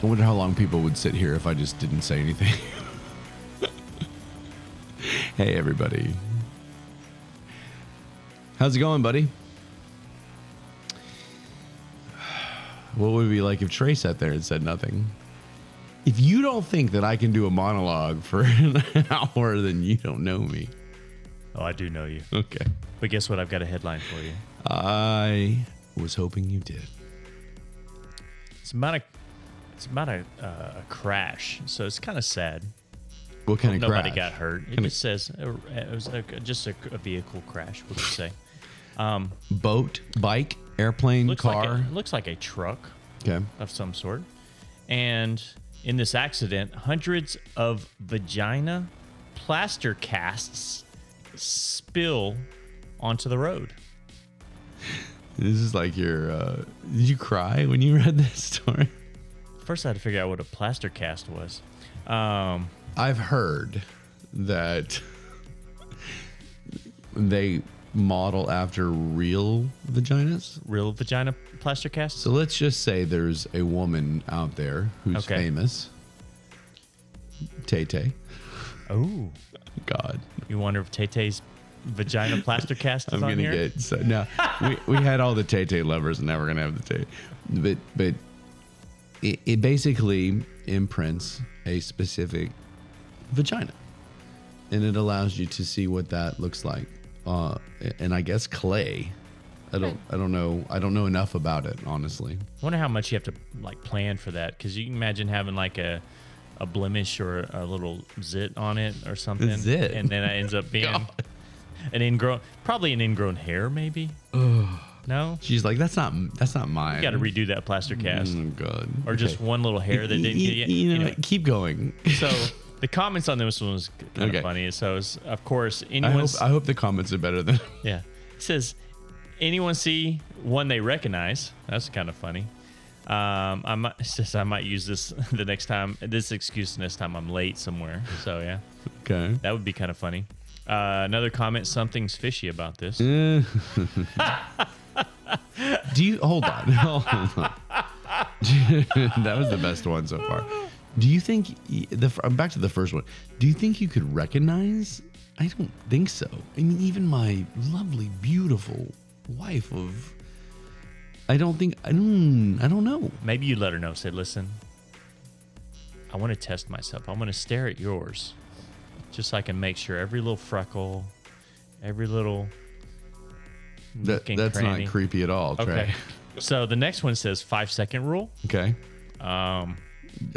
I wonder how long people would sit here if I just didn't say anything. Hey, everybody. How's it going, buddy? What would it be like if Trey sat there and said nothing? If you don't think that I can do a monologue for an hour, then you don't know me. Oh, I do know you. Okay. But guess what? I've got a headline for you. I was hoping you did. It's about a crash, so it's kind of sad. What kind of Nobody crash? got hurt. It just says it was just a vehicle crash. We'll just say. Boat, bike, airplane, car. Looks like a truck Okay. of some sort. And in this accident, hundreds of vagina plaster casts spill onto the road. This is like your. Did you cry when you read this story? First, I had to figure out what a plaster cast was. I've heard that they model after real vaginas. Real vagina plaster casts? So let's just say there's a woman out there who's famous. Tay Tay. Oh. God. You wonder if Tay Tay's vagina plaster cast is I'm on gonna here? get so now we had all the Tay Tay lovers and now we're gonna have the Tay. But it basically imprints a specific vagina. And it allows you to see what that looks like. And I guess clay. I don't know enough about it, honestly. I wonder how much you have to like plan for that, because you can imagine having like a blemish or a little zit on it or something, zit? and then it ends up being an ingrown hair, maybe. No, She's like, that's not mine. you got to redo that plaster cast, Oh God. or just one little hair that didn't get you know, keep going. So the comments on this one was kind of funny. So it's, of course, I hope the comments are better than. Yeah, it says, anyone see one they recognize? That's kind of funny. I might use this the next time. This excuse next time I'm late somewhere. So yeah, Okay. that would be kind of funny. Another comment: something's fishy about this. Do you hold on? That was the best one so far. Do you think back to the first one? Do you think you could recognize? I don't think so. I mean, even my lovely, beautiful wife of. I don't know. Maybe you let her know. Say, listen, I want to test myself. I'm going to stare at yours, just so I can make sure every little freckle, every little. That's cranny. not creepy at all, Trey. Okay. So the next one says 5-second rule. Okay. And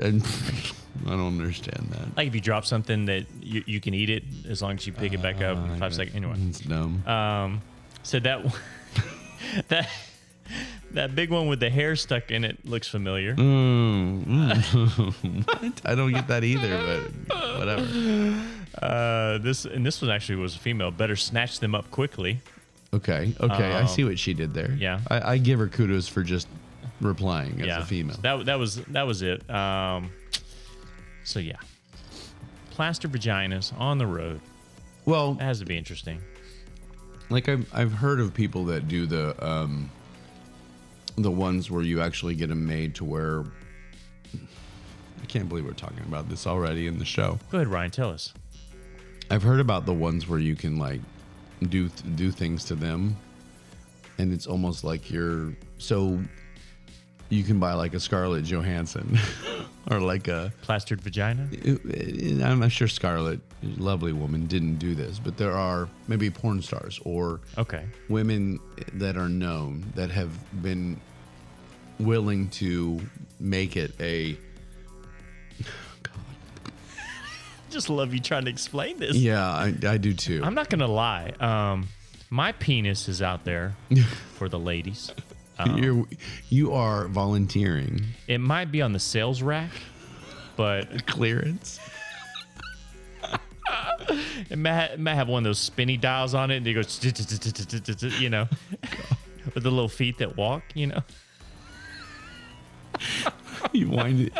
I don't understand that. Like if you drop something that you can eat it as long as you pick it back up in 5 seconds. Anyway. It's dumb. So that that big one with the hair stuck in it looks familiar. What? I don't get that either, but whatever. This one actually was a female. Better snatch them up quickly. Okay. I see what she did there. Yeah. I give her kudos for just replying as a female. That was it. So yeah, plaster vaginas on the road. Well, That has to be interesting. like I've heard of people that do the ones where you actually get them made to where. I can't believe we're talking about this already in the show. Go ahead, Ryan. Tell us. I've heard about the ones where you can like do things to them, and it's almost like so you can buy like a Scarlett Johansson or like a Plastered vagina? I'm sure Scarlett, lovely woman, didn't do this, but there are maybe porn stars or women that are known that have been willing to make it a. Just love you trying to explain this. Yeah, I do too. I'm not gonna lie. My penis is out there for the ladies. You are volunteering. It might be on the sales rack, but Clearance. it might have one of those spinny dials on it, and it goes, you know, with the little feet that walk, you know. You wind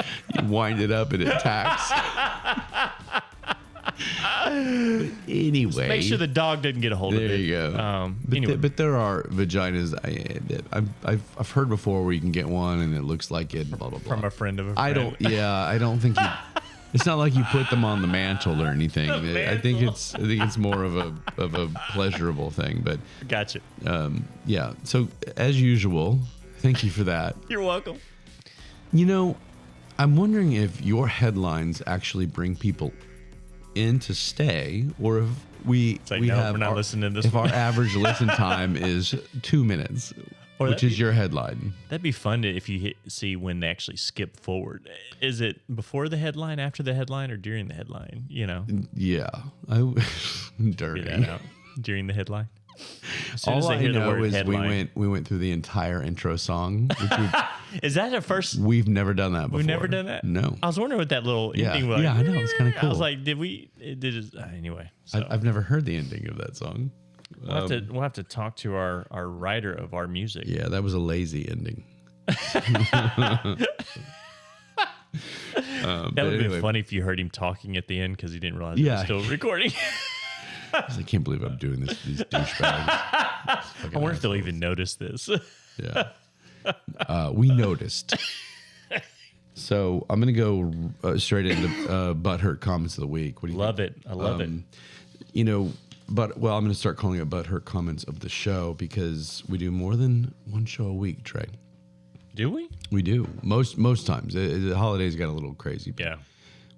it up and it tacks. Anyway, Make sure the dog doesn't get a hold of it. there you go. Anyway. But there are vaginas I've heard before where you can get one and it looks like it. Blah blah blah. From a friend of a friend. I don't think you. It's not like you put them on the mantle or anything. I think it's more of a pleasurable thing. But Gotcha. yeah. So as usual, thank you for that. You're welcome. I'm wondering if your headlines actually bring people in to stay, or if we like, we no, have we're not listening to this if one. our average listen time is 2 minutes, Or which is your headline. That'd be fun if you see when they actually skip forward. Is it before the headline, after the headline, or during the headline? Yeah, during. Figure that out. During the headline. As soon as All they I hear the know word is headline. we went through the entire intro song. Which Is that our first? we've never done that before. We've never done that? No. I was wondering what that little Yeah. ending was. Yeah, I know. It's kinda I was cool. like, anyway. So I've never heard the ending of that song. we'll have to talk to our writer of our music. Yeah, that was a lazy ending. That would have been funny if you heard him talking at the end because he didn't realize it was still recording. I can't believe I'm doing this to these douchebags. I wonder if they'll even notice this. Yeah. We noticed. So I'm going to go straight into Butthurt comments of the week. What do you Love think? it. I love it. I'm going to start calling it Butthurt comments of the show because we do more than one show a week, Trey. Do we? We do. Most times. The holidays got a little crazy. Yeah.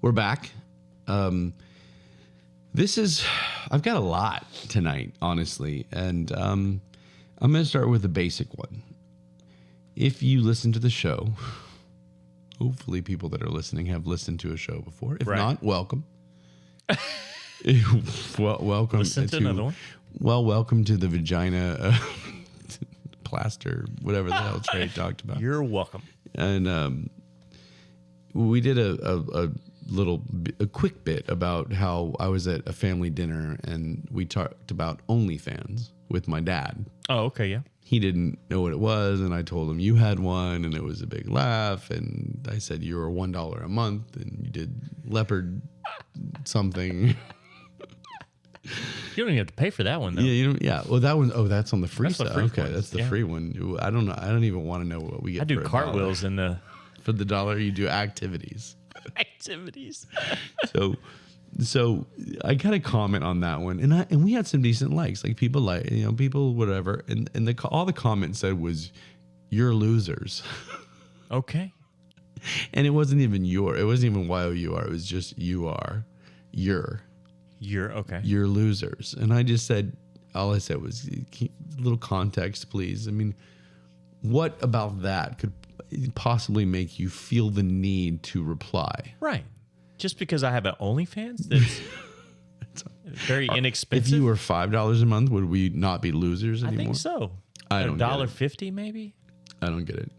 We're back. I've got a lot tonight, honestly. And I'm going to start with the basic one. If you listen to the show, hopefully people that are listening have listened to a show before. If not, welcome. Welcome Listen to another one. Well, welcome to the vagina plaster, whatever the hell Trey talked about. You're welcome. And we did a quick bit about how I was at a family dinner and we talked about OnlyFans with my dad. Oh, okay, yeah. He didn't know what it was, and I told him you had one, and it was a big laugh. And I said you were $1 a month, and you did leopard something. You don't even have to pay for that one, though. Yeah. Well, that one. Oh, that's on the free That's the stuff. free Okay, one, that's the yeah. free one. I don't know. I don't even want to know what we get. I do for $1. cartwheels in the For the $1, you do activities. activities. So I got a comment on that one, and we had some decent likes. Like people people whatever, and all the comments said was, "You're losers." Okay. And it wasn't even it wasn't even YOUR. It was just you're Okay. you're losers. And I just said, all I said was, a little context, please. I mean, what about that could possibly make you feel the need to reply? Right. Just because I have an OnlyFans that's very inexpensive. If you were $5 a month, would we not be losers anymore? I think so. I don't get it. $1.50 maybe? I don't get it.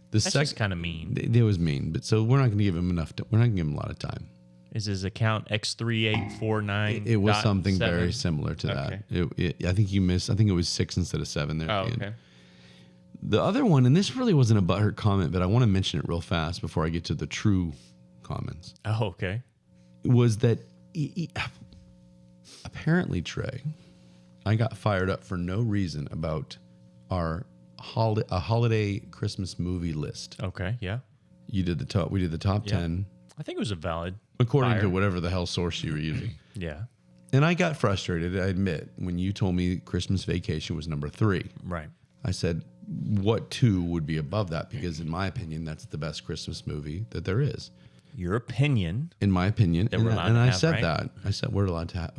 That's just kind of mean. It was mean, but so we're not going to give him we're not going to give him a lot of time. Is his account X3849? It was something very similar to that. I think you missed. I think it was 6 instead of 7 there. Oh, at the okay. end. The other one, and this really wasn't a butthurt comment, but I want to mention it real fast before I get to the true comments. Oh, okay. Was that apparently, Trey, I got fired up for no reason about our holiday Christmas movie list. Okay, yeah. We did the top 10 I think it was a valid according fire. to whatever the hell source you were using. Yeah. And I got frustrated, I admit, when you told me Christmas Vacation was number 3. Right. I said, what 2 would be above that? Because in my opinion, that's the best Christmas movie that there is. Your opinion. In my opinion. That we're allowed to I have, said right? that. I said we're allowed to have.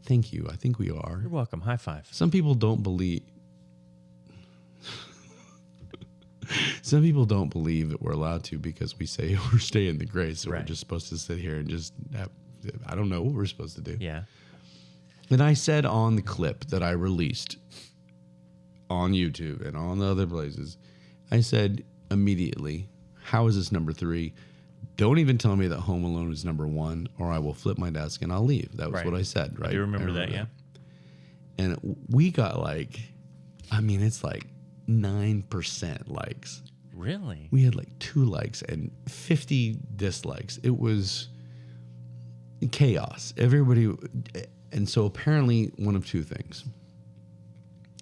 Thank you. I think we are. You're welcome. High five. Some people don't believe. Some people don't believe that we're allowed to because we say we're staying in the grace. So Right. we're just supposed to sit here and just have, I don't know what we're supposed to do. Yeah. And I said on the clip that I released on YouTube and on the other places, I said immediately, how is this number 3? Don't even tell me that Home Alone is number 1 or I will flip my desk and I'll leave. That was Right. what I said, right? I do remember that, yeah. And we got it's like 9% likes. Really? We had like 2 likes and 50 dislikes. It was chaos. Everybody, and so apparently one of two things.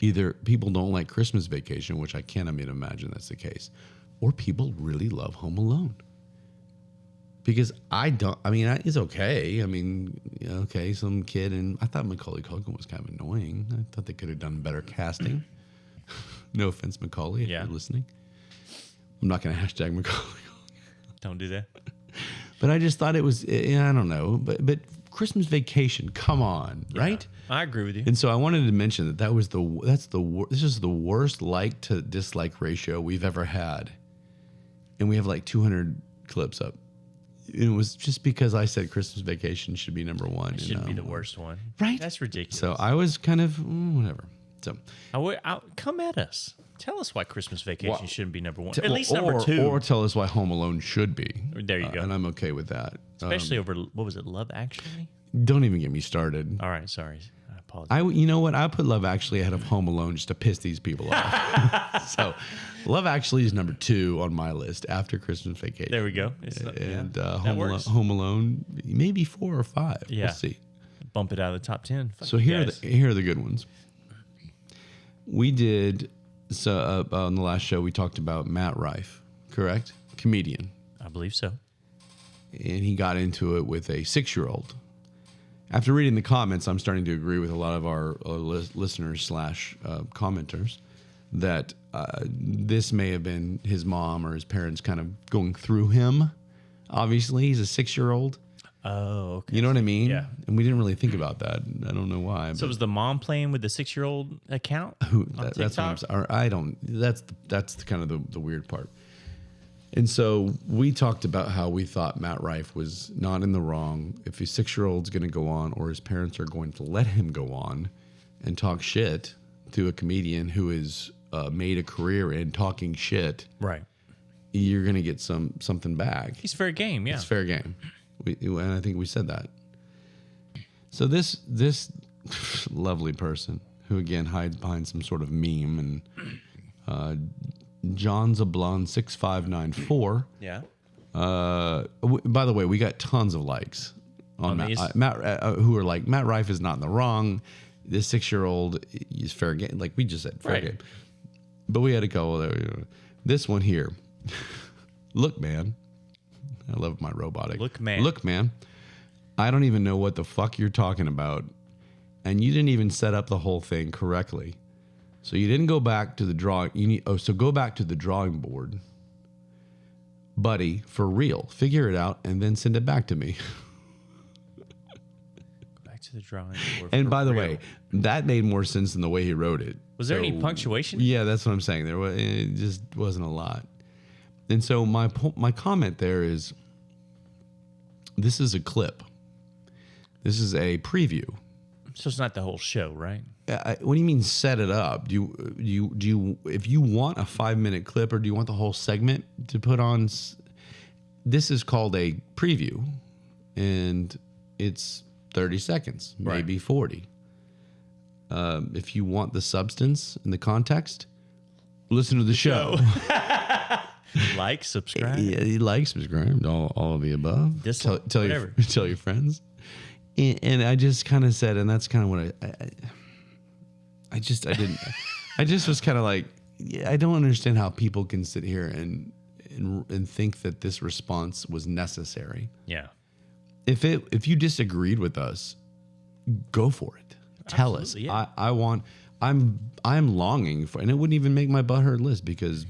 Either people don't like Christmas Vacation, which I can't imagine that's the case, or people really love Home Alone. Because it's okay. I mean, okay, some kid, and I thought Macaulay Culkin was kind of annoying. I thought they could have done better casting. No offense, Macaulay, if you're listening. I'm not going to hashtag Macaulay. Don't do that. But I just thought it was, I don't know, but Christmas Vacation, come on, right? I agree with you. And so I wanted to mention this is the worst like to dislike ratio we've ever had. And we have like 200 clips up. And it was just because I said Christmas Vacation should be number one. It shouldn't be the worst one. Right? That's ridiculous. So I was kind of, whatever. So come at us. Tell us why Christmas Vacation shouldn't be number one. At or, least number two. Or tell us why Home Alone should be. There you go. And I'm okay with that. Especially over, what was it, Love Actually? Don't even get me started. All right, sorry. I apologize. You know what? I put Love Actually ahead of Home Alone just to piss these people off. So Love Actually is number 2 on my list after Christmas Vacation. There we go. Home Alone, maybe 4 or 5. Yeah. We'll see. Bump it out of the top 10. So here are the good ones. We did, on the last show, we talked about Matt Rife, correct? Comedian. I believe so. And he got into it with a 6-year-old. After reading the comments, I'm starting to agree with a lot of our listeners / commenters that this may have been his mom or his parents kind of going through him. Obviously, he's a 6-year-old. Oh, okay. You know what I mean? Yeah. And we didn't really think about that. I don't know why. So was the mom playing with the 6-year-old account? That's what I don't. That's kind of the weird part. And so we talked about how we thought Matt Rife was not in the wrong if his 6-year-old's going to go on or his parents are going to let him go on and talk shit to a comedian who has made a career in talking shit. Right. You're going to get something back. He's fair game, yeah. It's fair game. And I think we said that. So this lovely person who, again, hides behind some sort of meme and John Zablon 6594. Yeah. By the way, we got tons of likes on Matt who are like, Matt Rife is not in the wrong. This 6-year-old is fair game. Like we just said, fair game. But we had a couple there. This one here. Look, man. I love my robotic. Look, man. I don't even know what the fuck you're talking about. And you didn't even set up the whole thing correctly. So you didn't go back to the drawing. So go back to the drawing board. Buddy, for real. Figure it out and then send it back to me. Back to the drawing board. And by the way, that made more sense than the way he wrote it. Was there any punctuation? Yeah, that's what I'm saying. It just wasn't a lot. And so my comment there is, this is a clip. This is a preview. So it's not the whole show, right? What do you mean set it up? Do you if you want a 5-minute clip or do you want the whole segment to put on? This is called a preview, and it's 30 seconds, maybe 40. If you want the substance and the context, listen to the show. Like, subscribe. Yeah, like, subscribe, all of the above. Tell your friends. And I just kind of said, and that's kind of what I just was kind of like, I don't understand how people can sit here and think that this response was necessary. Yeah. If you disagreed with us, go for it. Tell us. Yeah. I'm longing for, and it wouldn't even make my Butthurt list because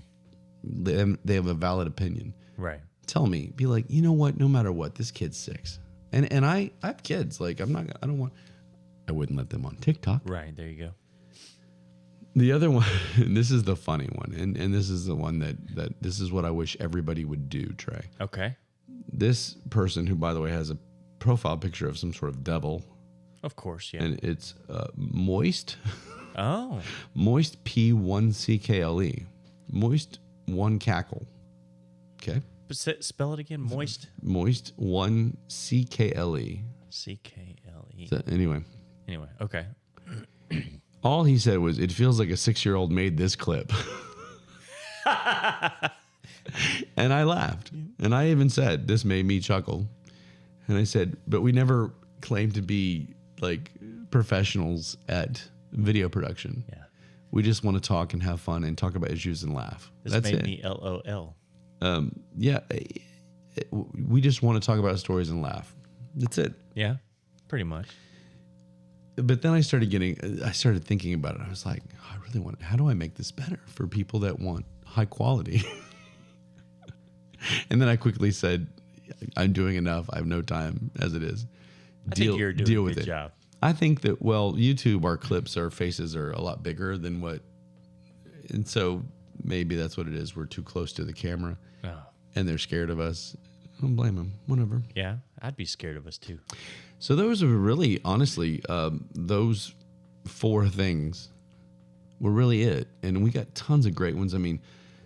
they have a valid opinion. Right. Tell me, be like, you know what? No matter what, this kid's 6. And I have kids. Like I wouldn't let them on TikTok. Right. There you go. The other one, and this is the funny one, and this is the one that this is what I wish everybody would do, Trey. Okay. This person, who by the way has a profile picture of some sort of devil. Of course, yeah. And it's Moist. Oh. Moist P1CKLE. Moist 1 cackle. Okay. But spell it again. Moist. Moist 1 CKLE. CKLE. So anyway. Okay. All he said was, "It feels like a 6-year-old made this clip." And I laughed. And I even said, this made me chuckle. And I said, but we never claimed to be like professionals at video production. Yeah. We just want to talk and have fun and talk about issues and laugh. This made me LOL. Yeah. We just want to talk about stories and laugh. That's it. Yeah, pretty much. But then I started thinking about it. I was like, how do I make this better for people that want high quality? And then I quickly said, I'm doing enough. I have no time as it is. I think you're doing a good job. I think that, YouTube, our clips, our faces are a lot bigger than and so maybe that's what it is. We're too close to the camera and they're scared of us. I don't blame them. Whatever. Yeah, I'd be scared of us too. So those are really, honestly, those 4 things were really it. And we got tons of great ones. I mean,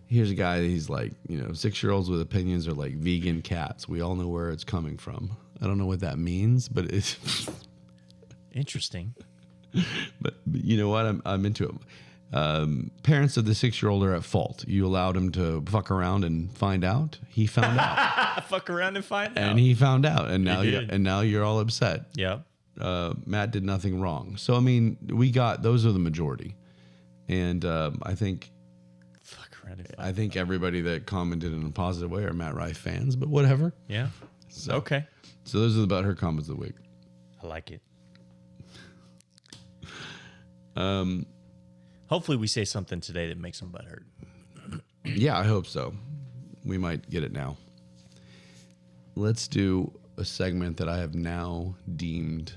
here's a guy, he's like, 6-year-olds with opinions are like vegan cats. We all know where it's coming from. I don't know what that means, but it's interesting. But you know what? I'm into it. Parents of the 6-year-old are at fault. You allowed him to fuck around and find out. He found out. Fuck around and find out. And he found out. And now you're all upset. Yeah. Matt did nothing wrong. So I mean, those are the majority. And I think everybody that commented in a positive way are Matt Rife fans, but whatever. Yeah. So, okay. So those are about her comments of the week. I like it. Hopefully we say something today that makes them butthurt. Yeah, I hope so. We might get it now. Let's do a segment that I have now deemed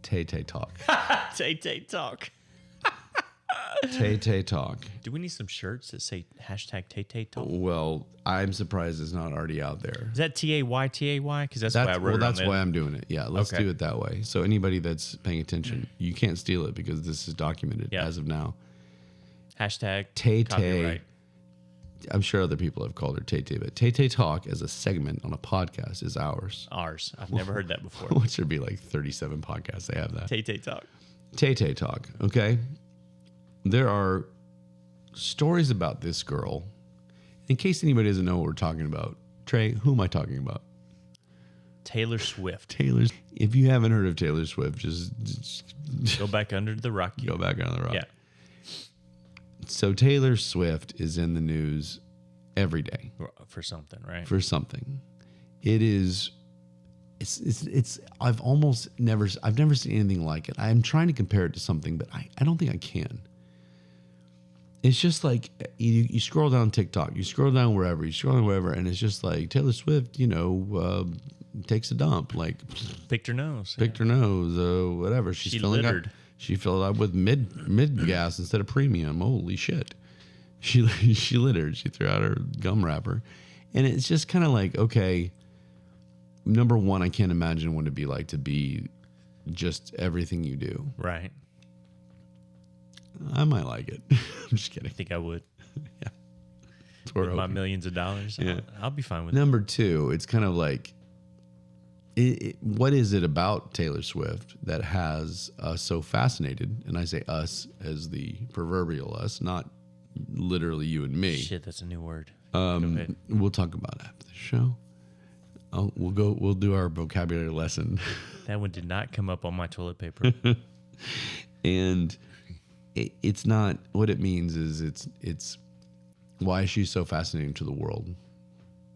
Tay Tay Talk. Tay Tay Talk. Tay Tay Talk. Do we need some shirts that say hashtag Tay Tay Talk? Well, I'm surprised it's not already out there. Is that TAYTAY? Because that's why I wrote it. Well, that's why I'm doing it. Yeah, let's do it that way. So anybody that's paying attention, you can't steal it because this is documented as of now. Hashtag Tay Tay. copyright. I'm sure other people have called her Tay Tay, but Tay Tay Talk as a segment on a podcast is ours. I've never heard that before. Which should be like 37 podcasts. They have that. Tay Tay Talk. Tay Tay Talk. Okay. There are stories about this girl. In case anybody doesn't know what we're talking about, Trey, who am I talking about? Taylor Swift. If you haven't heard of Taylor Swift, just go back under the rock. Go back under the rock. Yeah. So Taylor Swift is in the news every day for something, right? For something. It is. It's. I've never seen anything like it. I'm trying to compare it to something, but I don't think I can. It's just like you scroll down TikTok, you scroll down wherever, and it's just like Taylor Swift, takes a dump, like picked her nose, whatever. She littered. She filled up with mid gas instead of premium. Holy shit! She littered. She threw out her gum wrapper, and it's just kind of like, okay. Number one, I can't imagine what it'd be like to be just everything you do. Right. I might like it. I'm just kidding. I think I would. Yeah. With my millions of dollars, yeah. I'll be fine with Number two, it's kind of like, what is it about Taylor Swift that has us so fascinated? And I say us as the proverbial us, not literally you and me. Shit, that's a new word. We'll talk about it after the show. We'll do our vocabulary lesson. That one did not come up on my toilet paper. And it's not, what it means is it's why is she so fascinating to the world?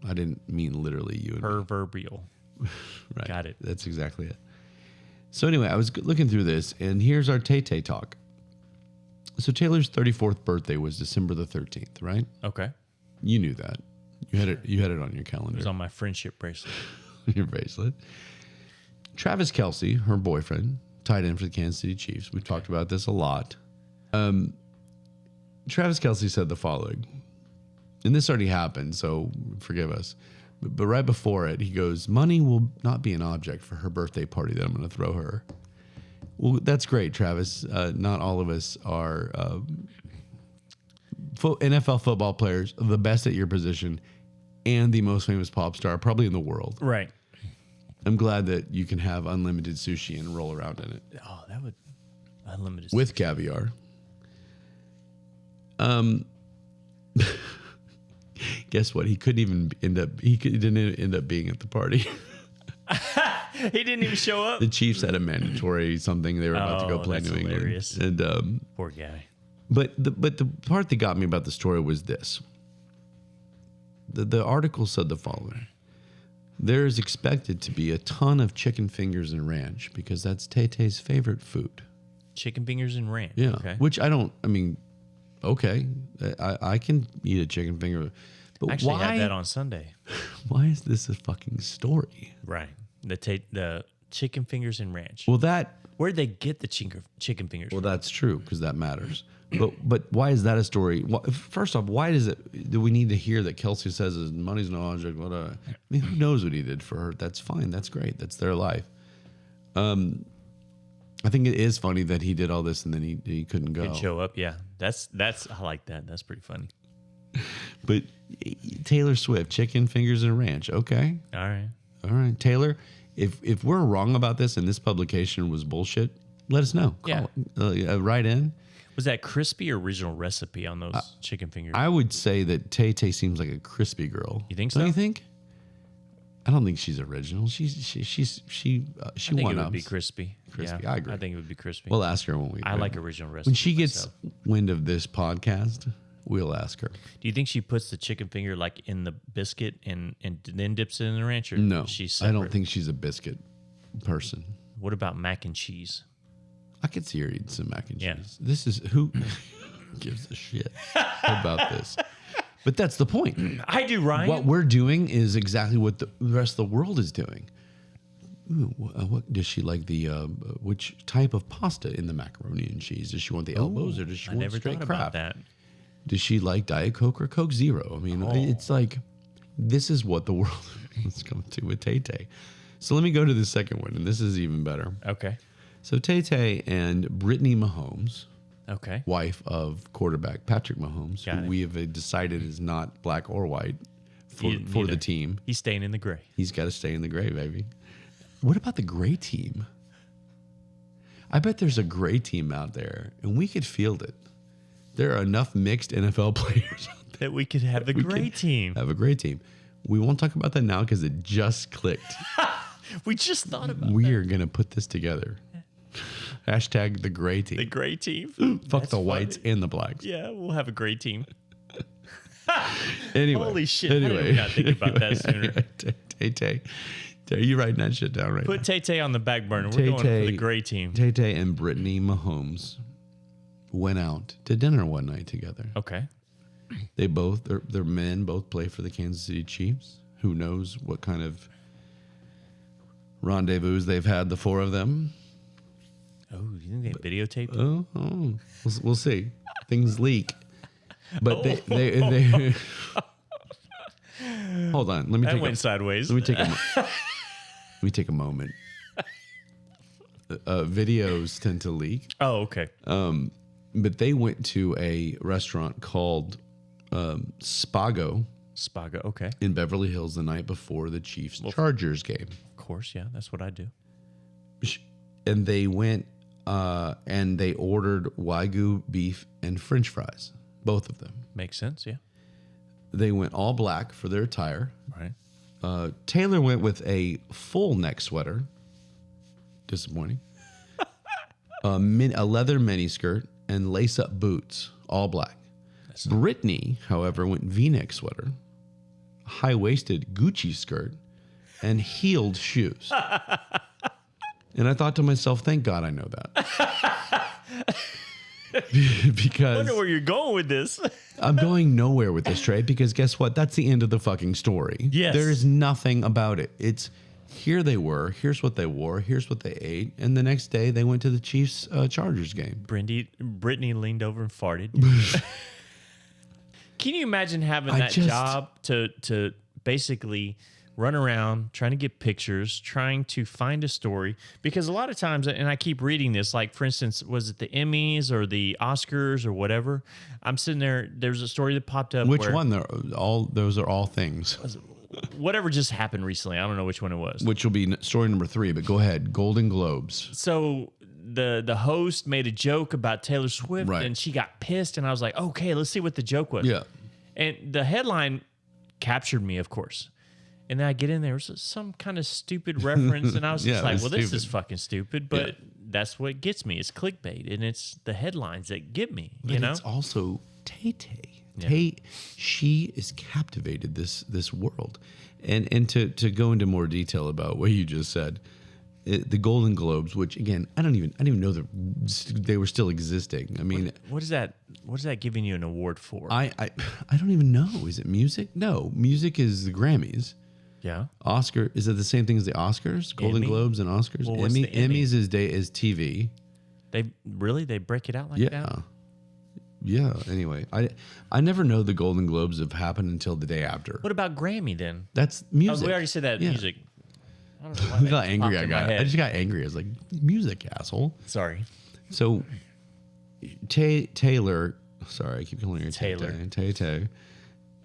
I didn't mean literally you and proverbial. Right. Got it. That's exactly it. So anyway, I was looking through this, and here's our Tay Tay Talk. So Taylor's 34th birthday was December the 13th, right? Okay. You knew that. You had it on your calendar. It was on my friendship bracelet. Your bracelet. Travis Kelce, her boyfriend, tight end for the Kansas City Chiefs. We've talked about this a lot. Travis Kelce said the following, and this already happened, so forgive us. But right before it, he goes, "Money will not be an object for her birthday party that I'm going to throw her." Well, that's great, Travis. Not all of us are NFL football players, the best at your position, and the most famous pop star probably in the world. Right. I'm glad that you can have unlimited sushi and roll around in it. Oh, that would unlimited with sushi. Caviar. Guess what? He didn't end up being at the party. He didn't even show up. The Chiefs had a mandatory something. They were about to go play that's New hilarious. England. And Poor guy. but the part that got me about the story was this. The article said the following. There is expected to be a ton of chicken fingers and ranch because that's Tay Tay's favorite food. Chicken fingers and ranch. Yeah. Okay. Which okay. I can eat a chicken finger. But I actually why, had that on Sunday. why is this a fucking story? Right. The chicken fingers and ranch. Well, Where'd they get the chicken fingers? Well, that's true because that matters. But why is that a story? First off, why do we need to hear that Kelsey says his money's no object? I mean, who knows what he did for her? That's fine. That's great. That's their life. I think it is funny that he did all this and then he couldn't go. Could show up. Yeah. That's I like that. That's pretty funny. But Taylor Swift, chicken fingers and ranch. Okay. All right. Taylor, if we're wrong about this and this publication was bullshit, let us know. Write in. Was that crispy or original recipe on those chicken fingers? I would say that Tay Tay seems like a crispy girl. You think so? Don't you think? I don't think she's original. She I think won it up. would be crispy. Crispy, Yeah, I agree. I think it would be crispy. We'll ask her when we. I like original recipe. When she gets myself. wind of this podcast, we'll ask her. Do you think she puts the chicken finger like in the biscuit and then dips it in the ranch? Or No, she's I don't separate? think she's a biscuit person. What about mac and cheese? I could see her eating some mac and Yeah. cheese. This is who gives a shit about this. But that's the point. I do, Ryan. What we're doing is exactly what the rest of the world is doing. Ooh, what does she like? Which type of pasta in the macaroni and cheese? Does she want the elbows or does she I want never straight thought crab? about that. Does she like Diet Coke or Coke Zero? I mean, it's like this is what the world is coming to with Tay Tay. So let me go to the second one, and this is even better. Okay. So Tay Tay and Brittany Mahomes, Okay. wife of quarterback Patrick Mahomes, Got who it. we have decided is not black or white for Neither. the team. He's staying in the gray. He's got to stay in the gray, baby. What about the gray team? I bet there's a gray team out there, and we could field it. There are enough mixed NFL players out there. That we could have the gray team. Have a gray team. We won't talk about that now because it just clicked. We just thought about We are going to put this together. Hashtag the gray team. the gray team. Fuck That's the whites funny. and the blacks. Yeah, we'll have a gray team. Anyway. Holy shit. I did not think about that sooner. Tay Tay. Tay, you writing that shit down right Put now. Tay Tay on the back burner. We're Tay going Tay- for the gray team. Tay Tay and Brittany Mahomes went out to dinner one night together. Okay. They both, they're men, both play for the Kansas City Chiefs. Who knows what kind of rendezvous they've had, the four of them. Oh, you think they videotaped it? Oh, we'll see. Things leak. But they hold on. Let me That take went sideways. let me take a moment. Videos tend to leak. Oh, okay. But they went to a restaurant called Spago Spago. Okay. in Beverly Hills the night before the Chiefs Chargers game. Of course. Yeah, that's what I do. And they went and they ordered Wagyu beef and French fries, both of them. Makes sense. Yeah. They went all black for their attire. Right. Taylor went with a full neck sweater. Disappointing. A leather miniskirt and lace-up boots, all black. Brittany, however, went V-neck sweater, high-waisted Gucci skirt, and heeled shoes. And I thought to myself, thank God I know that. I Because wonder where you're going with this. I'm going nowhere with this trade because guess what? That's the end of the fucking story. Yes. There is nothing about it. It's here they were, here's what they wore, here's what they ate, and the next day they went to the Chiefs Chargers game. Brittany leaned over and farted. Can you imagine having that just- job to basically run around trying to get pictures, trying to find a story? Because a lot of times, and I keep reading this, like for instance, was it the Emmys or the Oscars or whatever? I'm sitting there. There's a story that popped up. Which where one? Those are all things. Whatever just happened recently. I don't know which one it was. Which will be story number 3, but go ahead. Golden Globes. So the host made a joke about Taylor Swift, Right. and she got pissed, and I was like, okay, let's see what the joke was. Yeah. And the headline captured me, of course. And then I get in there, was some kind of stupid reference, and I was just it like, was well, this is stupid. fucking stupid, but that's what gets me. It's clickbait, and it's the headlines that get me, you know? It's also Tay Tay. Yeah. Tay, she is captivated this world. And to go into more detail about what you just said, the Golden Globes, which again, I didn't even know that they were still existing. I mean, What is that giving you an award for? I don't even know. Is it music? No, music is the Grammys. Yeah. Oscar, is it the same thing as the Oscars? Golden Emmy? Globes and Oscars? Well, what's the Emmy? Emmys is TV. They break it out like Yeah. that? Yeah. Anyway, I never know the Golden Globes have happened until the day after. What about Grammy then? That's Oh, music. we already said that Yeah. music. I don't know why I that got just angry. popped in my I head. just got angry. I was like, music, asshole. Sorry. So, Taylor, sorry, I keep calling her Taylor. Tay,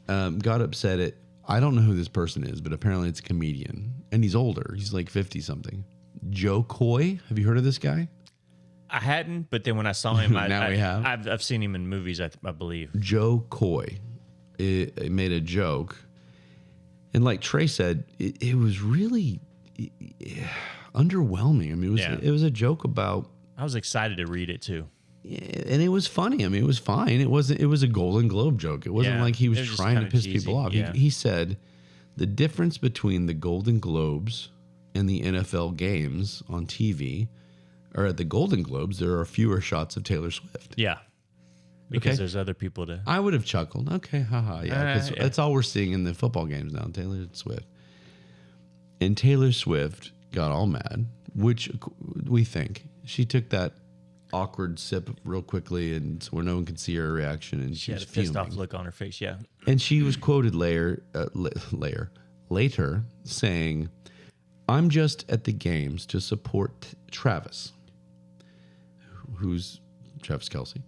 got upset at, I don't know who this person is, but apparently it's a comedian. And he's older. He's like 50 something. Joe Coy. Have you heard of this guy? I hadn't, but then when I saw him, Now we have. I've seen him in movies, I believe. Joe Coy it made a joke. And like Trey said, it was really underwhelming. I mean, it was a joke about, I was excited to read it too. and it was funny. I mean, it was fine. It was a Golden Globe joke. It wasn't like he was it was just trying to kinda piss cheesy. people off. Yeah. He said the difference between the Golden Globes and the NFL games on TV are at the Golden Globes, there are fewer shots of Taylor Swift. Yeah. Because Okay. there's other people to. I would have chuckled. Okay, haha, yeah, because that's all we're seeing in the football games now. Taylor Swift, and Taylor Swift got all mad, which we think she took that awkward sip real quickly, and so where no one could see her reaction, and She she had was a pissed fuming. off look on her face. Yeah. And she was quoted later saying, "I'm just at the games to support Travis, who's Travis Kelce.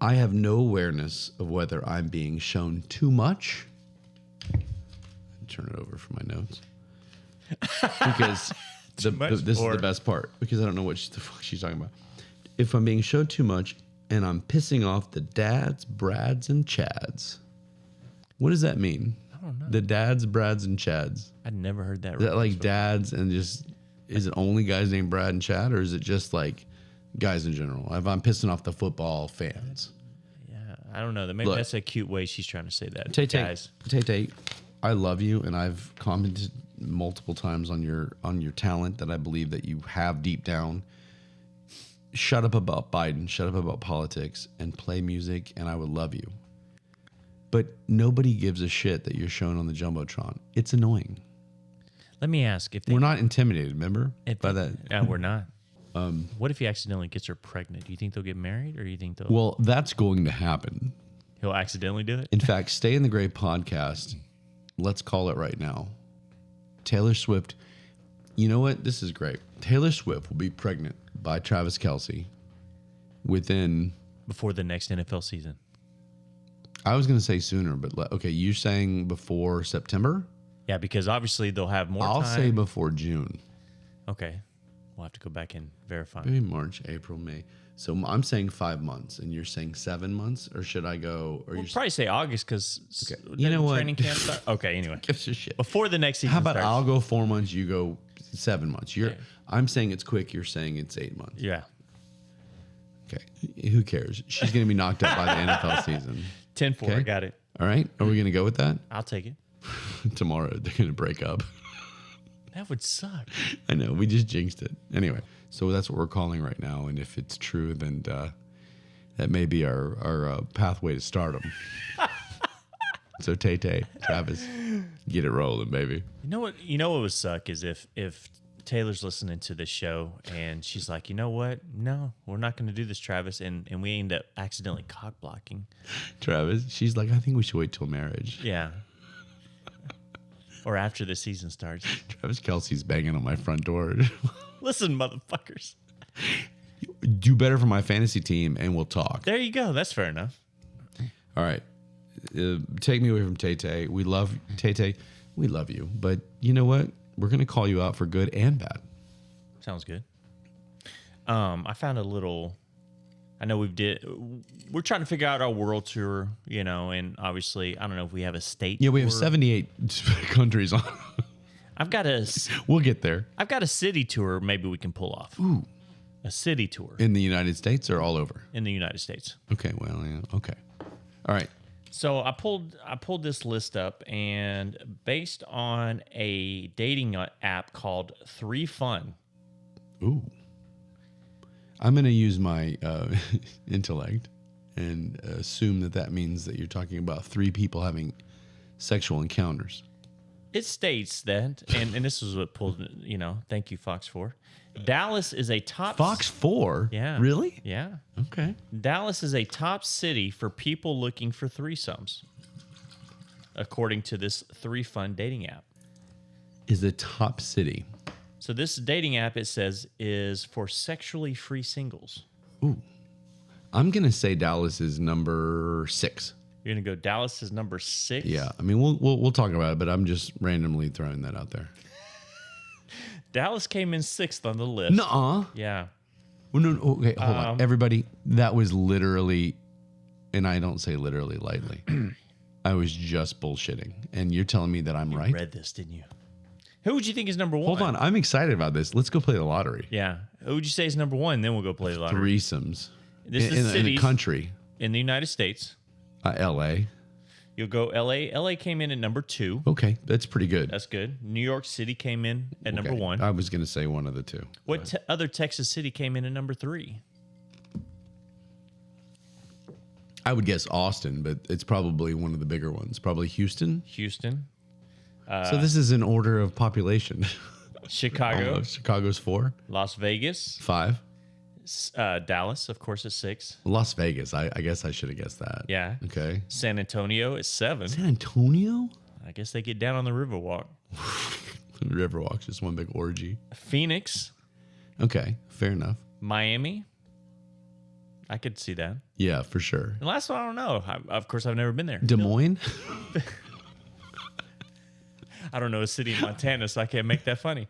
I have no awareness of whether I'm being shown too much." Turn it over for my notes. Because much this is or- the best part, because I don't know what the fuck she's talking about. If I'm being shown too much and I'm pissing off the dads, Brads, and Chads. What does that mean? I don't know. The dads, Brads, and Chads. I'd never heard that. Is that reference like before. dads and just, is it only guys named Brad and Chad, or is it just like guys in general? If I'm pissing off the football fans. Yeah. I don't know. Maybe Look. that's a cute way she's trying to say that. Tay Tay, Guys. Tay Tay, I love you, and I've commented multiple times on your talent that I believe that you have deep down. Shut up about Biden, shut up about politics, and play music, and I would love you. But nobody gives a shit that you're shown on the Jumbotron. It's annoying. Let me ask if they, We're not intimidated, remember? By that. Yeah, we're not. What if he accidentally gets her pregnant? Do you think they'll get married, or do you think they'll Well, that's going to happen. he'll accidentally do it? In fact, Stay in the Gray podcast, let's call it right now. Taylor Swift, you know what? This is great. Taylor Swift will be pregnant by Travis Kelce within, Before the next NFL season. I was going to say sooner, but okay, you're saying before September? Yeah, because obviously they'll have more I'll time. say before June. Okay. We'll have to go back and verify. Maybe March, April, May. So I'm saying 5 months, and you're saying 7 months, or should I go? Or We'll you're probably say August because Okay. You know what? training camp start? Okay, anyway. gives a shit. Before the next season How about starts. I'll go 4 months, you go 7 months. Yeah. I'm saying it's quick. You're saying it's 8 months. Yeah. Okay. Who cares? She's going to be knocked out by the NFL season. 10-4. Okay. I got it. All right. Are we going to go with that? I'll take it. Tomorrow, they're going to break up. That would suck. I know. We just jinxed it. Anyway, so that's what we're calling right now. And if it's true, then that may be our pathway to stardom. So, Tay Tay, Travis, get it rolling, baby. You know what? You know what would suck is if Taylor's listening to this show and she's like, you know what? No, we're not going to do this, Travis, and we end up accidentally cock blocking. Travis, she's like, I think we should wait till marriage. Yeah. Or after the season starts. Travis Kelce's banging on my front door. Listen, motherfuckers. Do better for my fantasy team, and we'll talk. There you go. That's fair enough. All right. Take me away from Tay Tay. We love Tay Tay. We love you. But you know what? We're going to call you out for good and bad. Sounds good. I found a little I know we're trying to figure out our world tour, and obviously, I don't know if we have a state. Yeah, we have tour. 78 countries on. We'll get there. I've got a city tour maybe we can pull off. Ooh. A city tour. In the United States or all over? In the United States. Okay, well, yeah, okay. All right. So I pulled this list up, and based on a dating app called 3Fun. Ooh. I'm going to use my intellect and assume that means that you're talking about 3 people having sexual encounters. It states that, and this is what pulled, thank you, Fox 4. Dallas is a top... Fox 4? Yeah. Really? Yeah. Okay. Dallas is a top city for people looking for threesomes, according to this 3Fun dating app. Is the top city. So this dating app, it says, is for sexually free singles. Ooh. I'm going to say Dallas is number 6. You're going to go Dallas is number 6? Yeah. I mean, we'll talk about it, but I'm just randomly throwing that out there. Dallas came in 6th on the list. Nuh-uh. Yeah. Well, no, okay, hold on. Everybody, that was literally, and I don't say literally lightly, I was just bullshitting. And you're telling me that I'm right? You read this, didn't you? Who would you think is number 1? Hold on. I'm excited about this. Let's go play the lottery. Yeah. Who would you say is number 1? Then we'll go play the lottery. Threesomes. This is in a cities country. in the United States. L.A. You'll go L.A. L.A. came in at number 2. Okay, that's pretty good. That's good. New York City came in at number 1. I was going to say one of the two. What other Texas city came in at number 3? I would guess Austin, but it's probably one of the bigger ones. Probably Houston. Houston. So this is in order of population. Chicago. Almost. Chicago's 4. Las Vegas. 5. Dallas, of course, is 6. Las Vegas. I guess I should have guessed that. Yeah. Okay. San Antonio is 7. San Antonio? I guess they get down on the Riverwalk. Riverwalk's just one big orgy. Phoenix. Okay, fair enough. Miami. I could see that. Yeah, for sure. The last one, I don't know. Of course, I've never been there. Des Moines? I don't know a city in Montana, so I can't make that funny.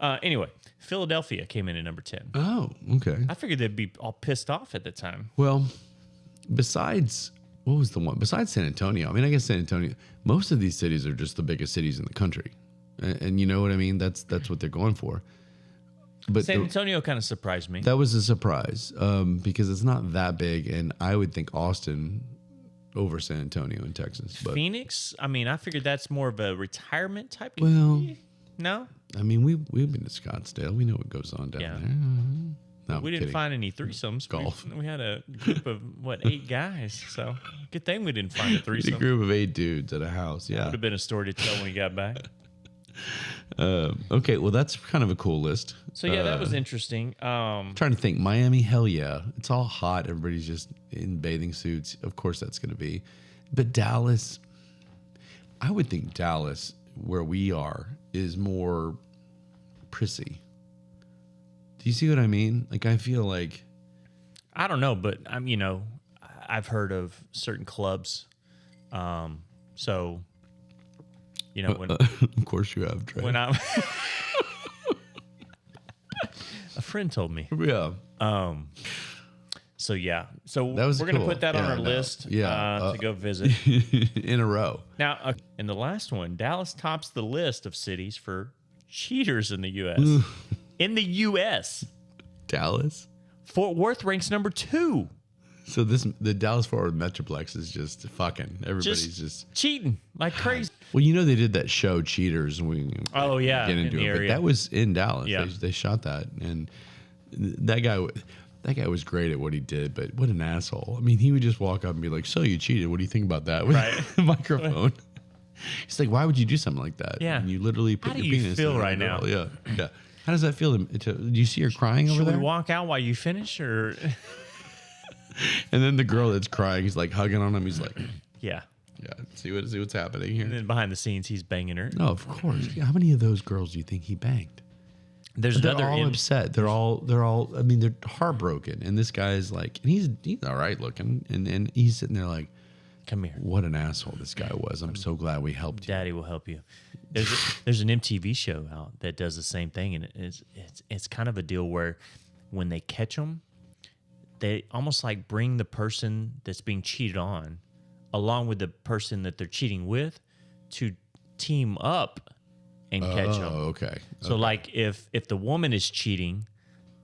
Anyway, Philadelphia came in at number 10. Oh, okay. I figured they'd be all pissed off at the time. Well, besides, what was the one? Besides San Antonio, I mean, I guess San Antonio, most of these cities are just the biggest cities in the country. And you know what I mean? That's what they're going for. But San Antonio kind of surprised me. That was a surprise because it's not that big. And I would think Austin over San Antonio in Texas. But Phoenix? I mean, I figured that's more of a retirement type of Well, No? I mean, we've been to Scottsdale. We know what goes on down there. No, We didn't find any threesomes. Golf. We had a group of, 8 guys. So good thing we didn't find a a threesome. group of 8 dudes at a house. Yeah. Would have been a story to tell when we got back. Okay, well, that's kind of a cool list. So, yeah, that was interesting. I'm trying to think. Miami, hell yeah. It's all hot. Everybody's just in bathing suits. Of course that's going to be. But Dallas, I would think Dallas, where we are, is more prissy. Do you see what I mean? Like, I feel like... I don't know, but I've heard of certain clubs. So, when... of course you have, Trey. When I'm... A friend told me. Yeah. So, yeah. So, That was we're going to cool. put that on Yeah, our no. list Yeah, to go visit. In a row. Now, in the last one, Dallas tops the list of cities for cheaters in the U.S. In the U.S. Dallas? Fort Worth ranks number 2. So the Dallas Fort Worth Metroplex is just fucking. Everybody's just cheating like crazy. Well, they did that show Cheaters, and we Oh, yeah, get into in the it, but area. that was in Dallas. Yeah. They shot that, and that guy was great at what he did, but what an asshole. I mean, he would just walk up and be like, "So you cheated? What do you think about that?" With Right. the microphone. He's like, "Why would you do something like that?" Yeah. And you literally put How do your you penis feel in a right girl. now? Yeah, yeah. How does that feel? Do you see her crying over Should we there? walk out while you finish, or And then the girl that's crying, he's like hugging on him. He's like, yeah? "Yeah, see what's happening here." And then behind the scenes, he's banging her. No, of course. Yeah, how many of those girls do you think he banged? There's They're another. all upset. They're all. I mean, they're heartbroken. And this guy's like, and he's all right looking, and he's sitting there like, Come here, what an asshole this guy was. I'm so glad we helped you. Daddy will help you. There's an MTV show out that does the same thing, and it's kind of a deal where when they catch them, they almost like bring the person that's being cheated on along with the person that they're cheating with to team up and catch them. Oh, okay. So like if the woman is cheating,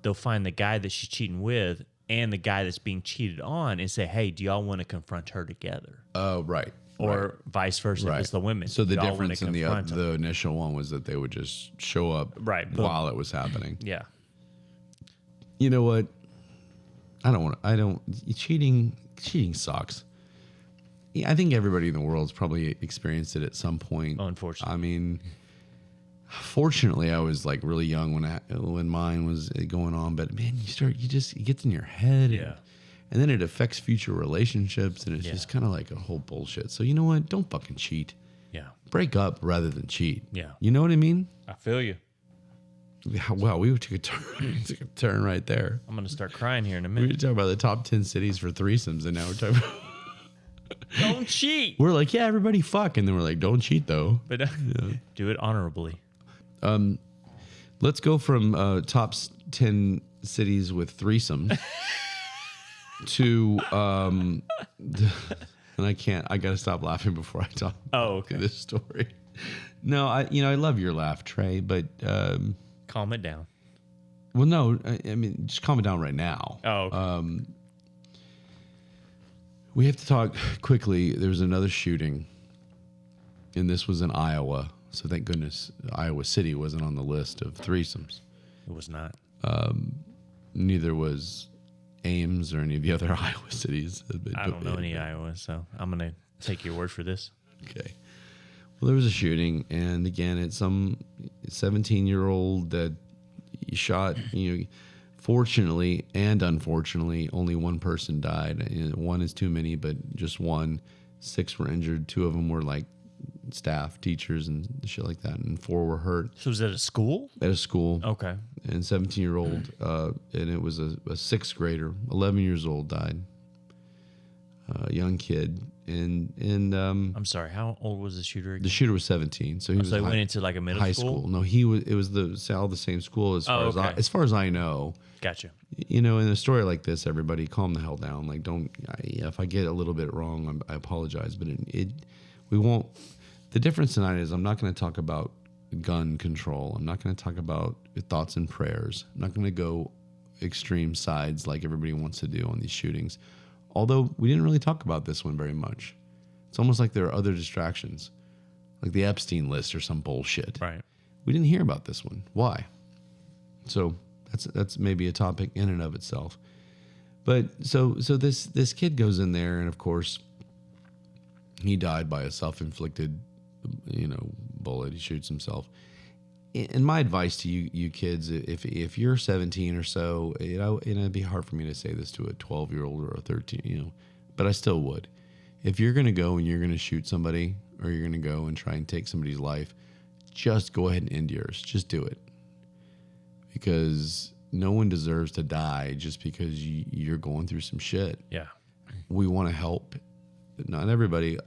they'll find the guy that she's cheating with and the guy that's being cheated on and say, hey, do y'all want to confront her together? Oh, right. Or vice versa if it's the women. So the Y'all difference wanna in confront them. the initial one was that they would just show up while it was happening. Yeah. You know what? Cheating sucks. Yeah, I think everybody in the world's probably experienced it at some point. Unfortunately. I mean, fortunately, I was like really young when mine was going on. But man, it gets in your head. Yeah. And then it affects future relationships, and it's just kind of like a whole bullshit. So you know what? Don't fucking cheat. Yeah. Break up rather than cheat. Yeah. You know what I mean? I feel you. Wow, we took a turn. Took a turn right there. I'm going to start crying here in a We were minute. talking about the top 10 cities for threesomes, and now we're talking about... Don't cheat. We're like, yeah, everybody fuck. And then we're like, don't cheat, though. But do it honorably. Let's go from top 10 cities with threesomes to... and I got to stop laughing before I talk about this story. No, I love your laugh, Trey, but... Calm it down. Well, no, I mean, just calm it down right now. Oh, okay. We have to talk quickly. There was another shooting, and this was in Iowa. So thank goodness Iowa City wasn't on the list of threesomes. It was not. Neither was Ames or any of the other Iowa cities. I don't know any Iowa, so I'm going to take your word for this. Okay. Well, there was a shooting, and again, it's some 17-year-old that shot. Fortunately and unfortunately, only one person died. One is too many, but just one. 6 were injured. 2 of them were like staff, teachers, and shit like that, and 4 were hurt. So was that at school? At a school. Okay. And 17-year-old, and it was a 6th grader, 11 years old, died. Young kid, and I'm sorry. How old was the shooter again? the shooter was 17, so he was So he went into like a middle high school. No, he was. It was all the same school as far as I know. Gotcha. In a story like this, everybody calm the hell down. Like, if I get a little bit wrong, I apologize. But we won't. The difference tonight is I'm not going to talk about gun control. I'm not going to talk about thoughts and prayers. I'm not going to go extreme sides like everybody wants to do on these shootings. Although we didn't really talk about this one very much. It's almost like there are other distractions, like the Epstein list or some bullshit. Right. We didn't hear about this one. Why? So that's maybe a topic in and of itself. But so this kid goes in there, and of course, he died by a self-inflicted, bullet. He shoots himself. And my advice to you kids, if you're 17 or so, it'd be hard for me to say this to a 12-year-old or a 13, but I still would. If you're going to go and you're going to shoot somebody, or you're going to go and try and take somebody's life, just go ahead and end yours. Just do it. Because no one deserves to die just because you're going through some shit. Yeah. We want to help. Not everybody.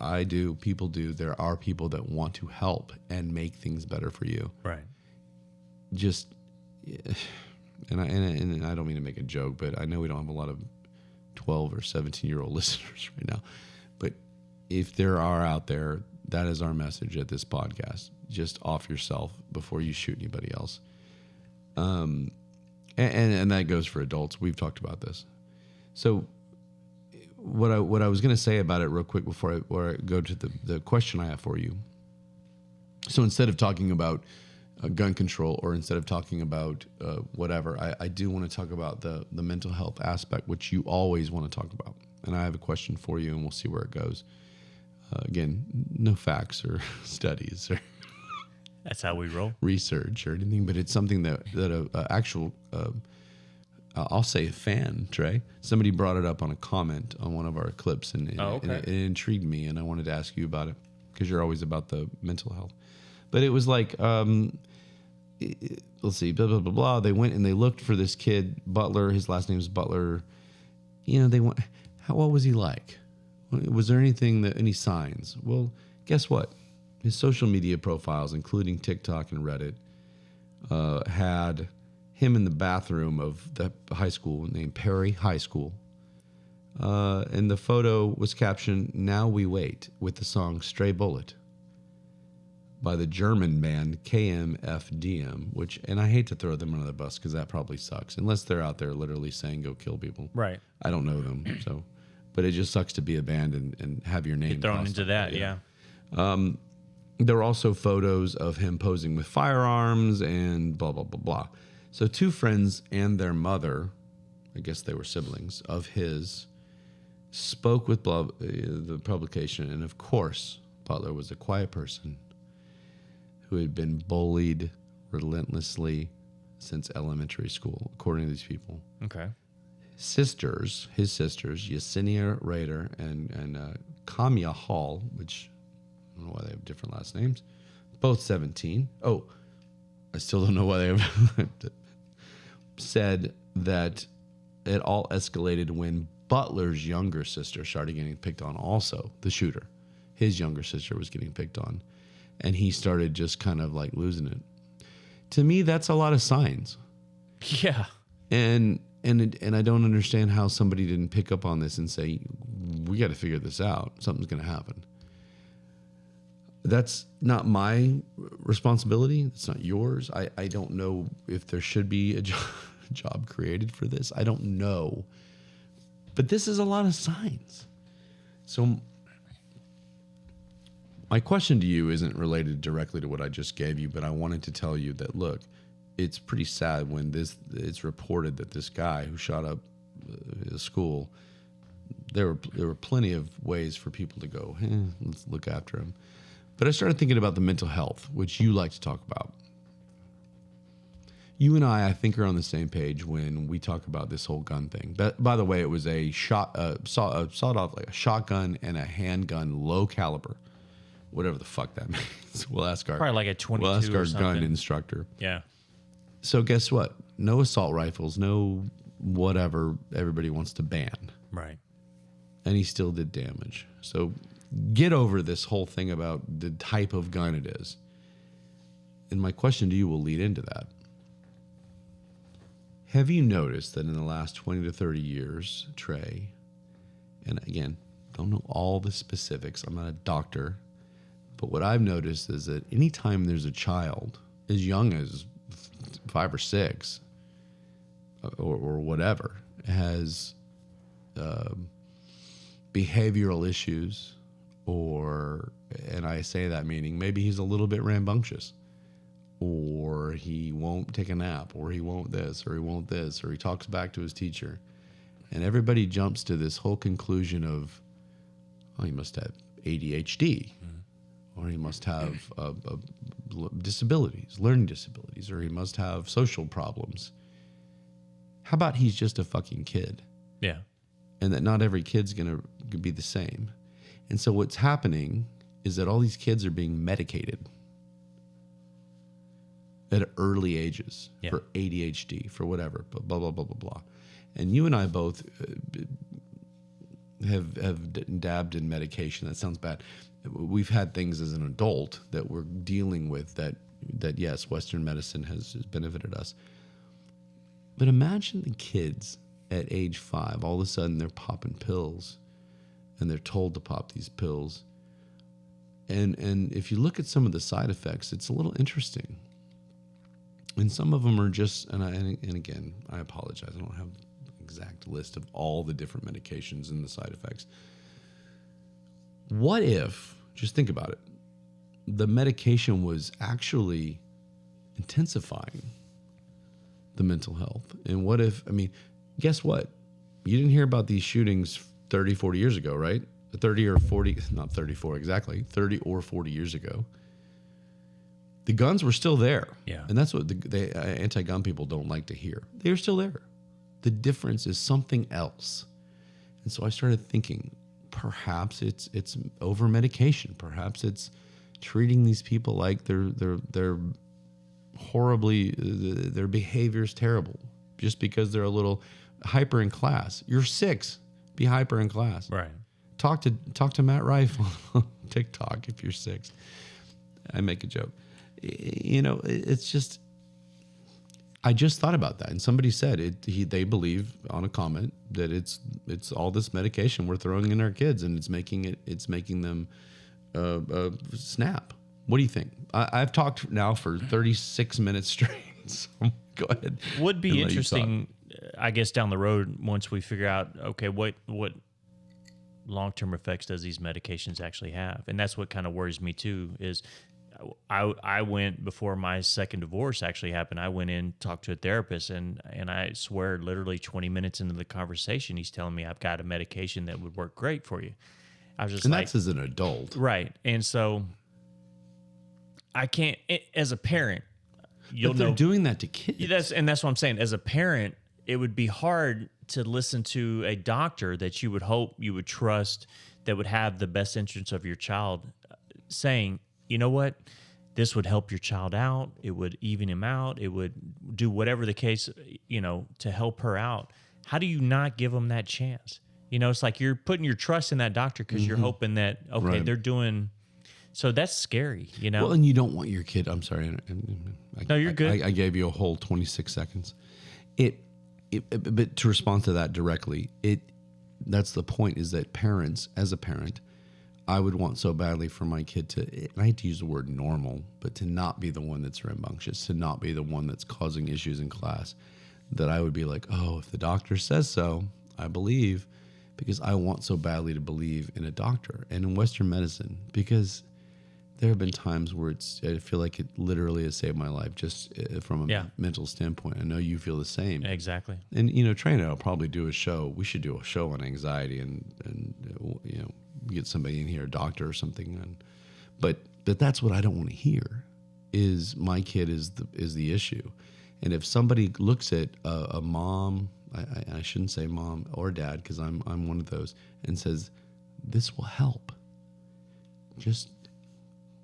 I do. People do. There are people that want to help and make things better for you. Right. Just, and I don't mean to make a joke, but I know we don't have a lot of 12 or 17-year-old listeners right now. But if there are out there, that is our message at this podcast. Just off yourself before you shoot anybody else. And that goes for adults. We've talked about this. So what I was going to say about it real quick before I go to the question I have for you. So instead of talking about gun control, or instead of talking about whatever, I do want to talk about the mental health aspect, which you always want to talk about. And I have a question for you, and we'll see where it goes. Again, no facts or studies or that's how we roll. Research or anything, but it's something that a actual I'll say fan, Trey. Somebody brought it up on a comment on one of our clips, and it intrigued me, and I wanted to ask you about it because you're always about the mental health. But it was like, let's see, blah, blah, blah, blah. They went and they looked for this kid, Butler. His last name is Butler. They went, what was he like? Was there any signs? Well, guess what? His social media profiles, including TikTok and Reddit, had him in the bathroom of the high school named Perry High School. And the photo was captioned, "Now We Wait," with the song "Stray Bullet" by the German band KMFDM, and I hate to throw them under the bus because that probably sucks, unless they're out there literally saying go kill people. Right. I don't know them, but it just sucks to be a band and have your name thrown into that, yeah. There were also photos of him posing with firearms and blah, blah, blah, blah. So 2 friends and their mother, I guess they were siblings, of his, spoke with the publication. And of course, Butler was a quiet person who had been bullied relentlessly since elementary school, according to these people. Okay. His sisters, Yesenia Rader and Kamya Hall, which I don't know why they have different last names, both 17. Oh, I still don't know why they have said that it all escalated when Butler's younger sister started getting picked on also, the shooter. His younger sister was getting picked on, and he started just kind of like losing it. To me, that's a lot of signs. Yeah. And I don't understand how somebody didn't pick up on this and say, we got to figure this out. Something's going to happen. That's not my responsibility. It's not yours. I don't know if there should be a job created for this. I don't know. But this is a lot of signs. So my question to you isn't related directly to what I just gave you, but I wanted to tell you that, look, it's pretty sad when it's reported that this guy who shot up a school, there were plenty of ways for people to go, let's look after him. But I started thinking about the mental health, which you like to talk about. You and I think, are on the same page when we talk about this whole gun thing. But, by the way, it was a sawed-off like a shotgun and a handgun, low caliber, whatever the fuck that means. We'll ask probably like a 22 we'll ask our or something. gun instructor. Yeah. So guess what? No assault rifles, no whatever everybody wants to ban. Right. And he still did damage. So get over this whole thing about the type of gun it is. And my question to you will lead into that. Have you noticed that in the last 20 to 30 years, Trey, and again, don't know all the specifics, I'm not a doctor, but what I've noticed is that anytime there's a child as young as 5 or 6 or whatever has behavioral issues, and I say that meaning maybe he's a little bit rambunctious, or he won't take a nap, or he won't this, or he won't this, or he talks back to his teacher. And everybody jumps to this whole conclusion of, oh, he must have ADHD, or he must have disabilities, learning disabilities, or he must have social problems. How about he's just a fucking kid? Yeah. And that not every kid's going to be the same. And so what's happening is that all these kids are being medicated at early ages for ADHD, for whatever, blah, blah, blah, blah, blah. And you and I both have dabbed in medication. That sounds bad. We've had things as an adult that we're dealing with that yes, Western medicine has benefited us. But imagine the kids at age 5, all of a sudden they're popping pills, and they're told to pop these pills. And if you look at some of the side effects, it's a little interesting. And some of them are just, and again, I apologize, I don't have an exact list of all the different medications and the side effects. What if, just think about it, the medication was actually intensifying the mental health? And what if, guess what? You didn't hear about these shootings 30, 40 years ago, right? 30 or 40, not 34 exactly, 30 or 40 years ago. The guns were still there. Yeah. And that's what the anti-gun people don't like to hear. They're still there. The difference is something else. And so I started thinking, perhaps it's over medication. Perhaps it's treating these people like they're horribly, their behavior is terrible just because they're a little hyper in class. You're 6, be hyper in class. Right. Talk to Matt Rife on TikTok if you're 6. I make a joke. It's just, I just thought about that, and somebody said they believe on a comment that it's all this medication we're throwing in our kids, and it's making them snap. What do you think? I've talked now for 36 minutes straight. So go ahead. Would be interesting, I guess, down the road once we figure out, okay, what long-term effects does these medications actually have? And that's what kind of worries me too. Is I went, before my second divorce actually happened, I went in, talked to a therapist, and I swear literally 20 minutes into the conversation, he's telling me I've got a medication that would work great for you. I was just and like, that's as an adult. right. And so I can't, as a parent, you'll but they're know doing that to kids. That's what I'm saying. As a parent, it would be hard to listen to a doctor that you would hope you would trust, that would have the best interests of your child, saying, you know what, this would help your child out. It would even him out. It would do whatever the case, to help her out. How do you not give them that chance? It's like you're putting your trust in that doctor because you're hoping that, okay, Right. they're doing. So that's scary, Well, and you don't want your kid. I'm sorry. No, you're good. I gave you a whole 26 seconds. But to respond to that directly, that's the point, is that parents, as a parent, I would want so badly for my kid to, and I hate to use the word normal, but to not be the one that's rambunctious, to not be the one that's causing issues in class, that I would be like, oh, if the doctor says so, I believe, because I want so badly to believe in a doctor and in Western medicine, because there have been times where I feel like it literally has saved my life, just from a mental standpoint. I know you feel the same. Exactly. And, Trey and I will probably do a show. We should do a show on anxiety and get somebody in here, a doctor or something. But that's what I don't want to hear, is my kid is the issue. And if somebody looks at a mom, I shouldn't say mom or dad, because I'm one of those, and says, this will help.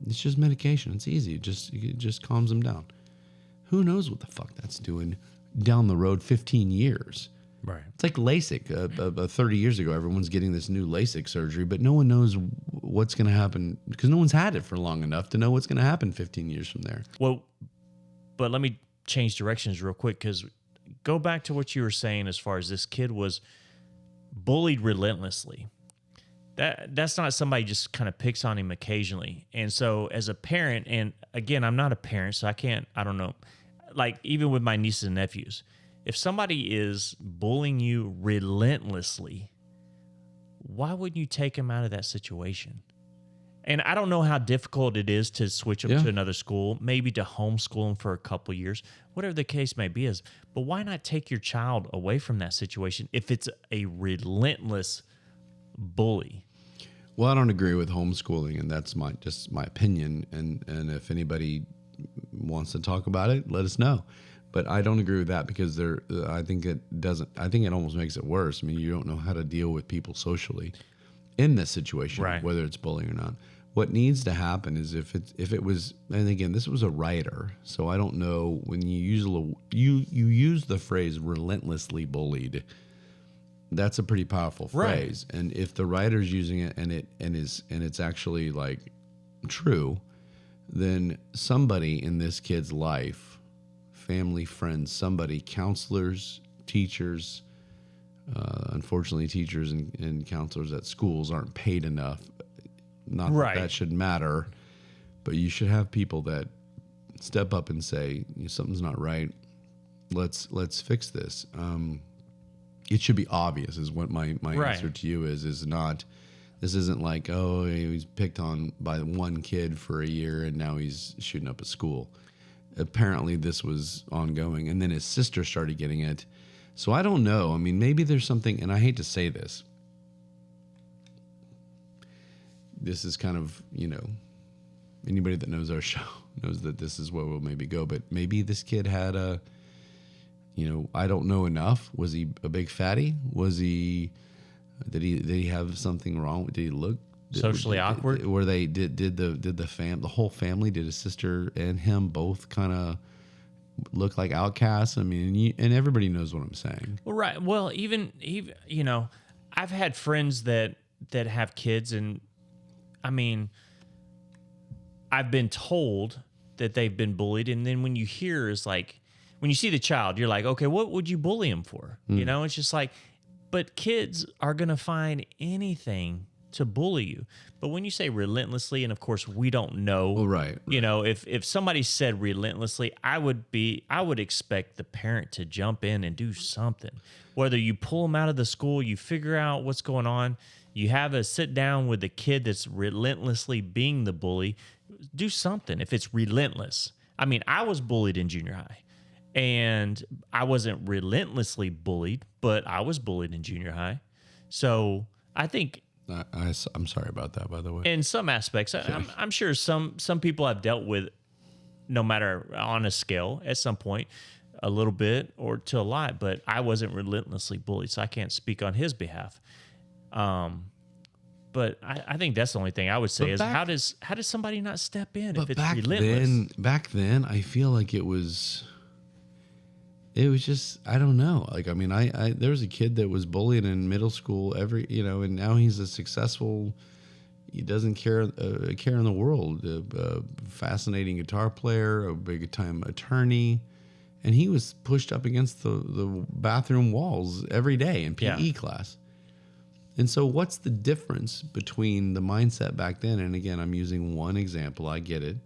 It's just medication. It's easy. It just calms them down. Who knows what the fuck that's doing down the road 15 years? Right. It's like LASIK. 30 years ago, everyone's getting this new LASIK surgery, but no one knows what's going to happen, because no one's had it for long enough to know what's going to happen 15 years from there. Well, but let me change directions real quick, because go back to what you were saying as far as this kid was bullied relentlessly. That's not somebody just kind of picks on him occasionally. And so as a parent, and again, I'm not a parent, so I don't know. Like, even with my nieces and nephews, if somebody is bullying you relentlessly, why wouldn't you take them out of that situation? And I don't know how difficult it is to switch them to another school, maybe to homeschool them for a couple years, whatever the case may be. But why not take your child away from that situation if it's a relentless bully? Well, I don't agree with homeschooling, and that's just my opinion. And if anybody wants to talk about it, let us know. But I don't agree with that, because I think it almost makes it worse. I mean, you don't know how to deal with people socially in this situation, right, whether it's bullying or not. What needs to happen is if it was, and again, this was a writer, so I don't know, when you use the phrase relentlessly bullied, that's a pretty powerful phrase. Right. And if the writer's using it and it's actually like true, then somebody in this kid's life, family, friends, somebody, counselors, teachers, unfortunately teachers and counselors at schools aren't paid enough. Not that should matter, but you should have people that step up and say, something's not right. Let's fix this. It should be obvious, is what my answer to you is not. This isn't like, oh, he's picked on by one kid for a year and now he's shooting up a school. Apparently this was ongoing, and then his sister started getting it. So I don't know. I mean, maybe there's something, and I hate to say this. This is kind of, anybody that knows our show knows that this is where we'll maybe go, but maybe this kid had I don't know enough. Was he a big fatty? Did he have something wrong? Did he look socially awkward? Were they did the whole family, did his sister and him both kind of look like outcasts? I mean, and everybody knows what I'm saying. Well, right. Well, even I've had friends that have kids, and I mean, I've been told that they've been bullied, and then when you hear is like, when you see the child, you're like, okay, what would you bully him for? You know, it's just like, but kids are going to find anything to bully you. But when you say relentlessly, and of course we don't know, Well, right. you know, if somebody said relentlessly, I would expect the parent to jump in and do something. Whether you pull them out of the school, you figure out what's going on, you have a sit down with the kid that's relentlessly being the bully, do something if it's relentless. I mean, I was bullied in junior high. And I wasn't relentlessly bullied, but I was bullied in junior high. So I think I'm sorry about that, by the way. in some aspects, I'm sure some people I've dealt with, no matter on a scale, at some point, a little bit or to a lot, but I wasn't relentlessly bullied, so I can't speak on his behalf. But I think that's the only thing I would say how does somebody not step in if it's relentless? Back then, I feel like it was just, I don't know. Like, I mean, there was a kid that was bullied in middle school and now he's a successful, he doesn't care in the world, fascinating guitar player, a big time attorney. And he was pushed up against the bathroom walls every day in PE class. And so what's the difference between the mindset back then? And again, I'm using one example, I get it,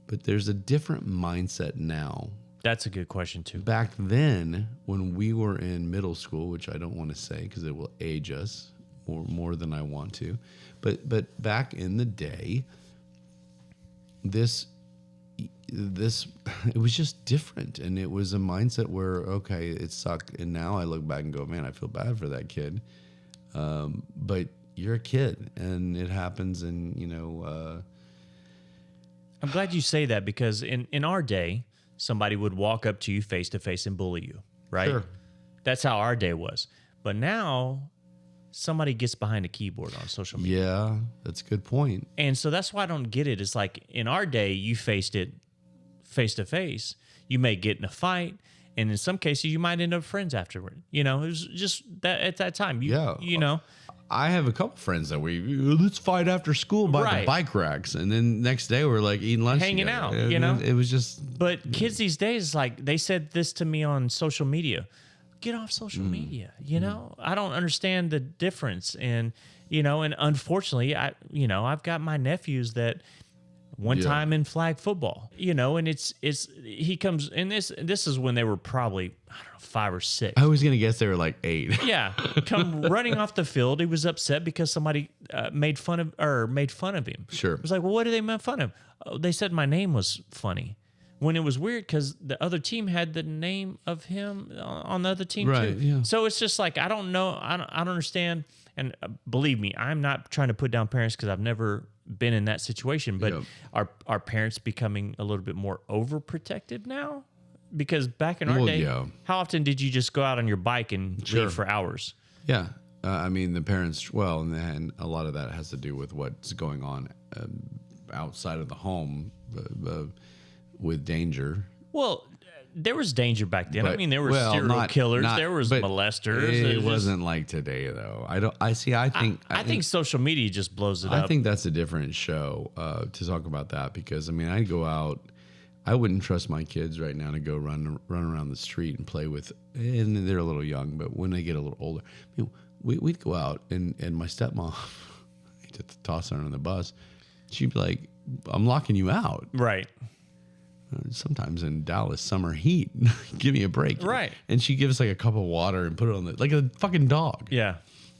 but there's a different mindset now. That's a good question too. Back then, when we were in middle school, which I don't want to say because it will age us more than I want to, but back in the day, this it was just different, and it was a mindset where okay, it sucked, and now I look back and go, man, I feel bad for that kid, but you're a kid, and it happens, and I'm glad you say that because in our day, somebody would walk up to you face to face and bully you, right? Sure. That's how our day was. But now somebody gets behind a keyboard on social media. Yeah, that's a good point. And so that's why I don't get it. It's like in our day, you faced it face to face. You may get in a fight, and in some cases, you might end up friends afterward. You know, it was just that at that time. You know. I have a couple friends that let's fight after school by the bike racks, and then next day we're like eating lunch, hanging together. out. You know, it was just. But kids these days, like they said this to me on social media. Get off social media. You know, I don't understand the difference, and and unfortunately, I've got my nephews that. One time in flag football, and he comes, and this is when they were probably, I don't know, 5 or 6. I was going to guess they were like 8. Yeah. Come running off the field. He was upset because somebody made fun of him. Sure. It was like, well, what did they make fun of? Oh, they said my name was funny. When it was weird because the other team had the name of him on the other team right, too. Yeah. So it's just like, I don't know. I don't understand. And believe me, I'm not trying to put down parents because I've never been in that situation, but are parents becoming a little bit more overprotected now? Because back in our day, how often did you just go out on your bike and leave for hours? Yeah. I mean, the parents, and a lot of that has to do with what's going on outside of the home with danger. Well, there was danger back then. But, I mean, there were serial killers, there was molesters. It wasn't like today, though. I think social media just blows it up. I think that's a different show to talk about that because I mean, I'd go out. I wouldn't trust my kids right now to go run around the street and play with. And they're a little young, but when they get a little older, I mean, we'd go out and my stepmom, I hate to toss her on the bus. She'd be like, "I'm locking you out." Right. Sometimes in Dallas summer heat, give me a break, right? And she'd give us like a cup of water and put it on like a fucking dog, yeah.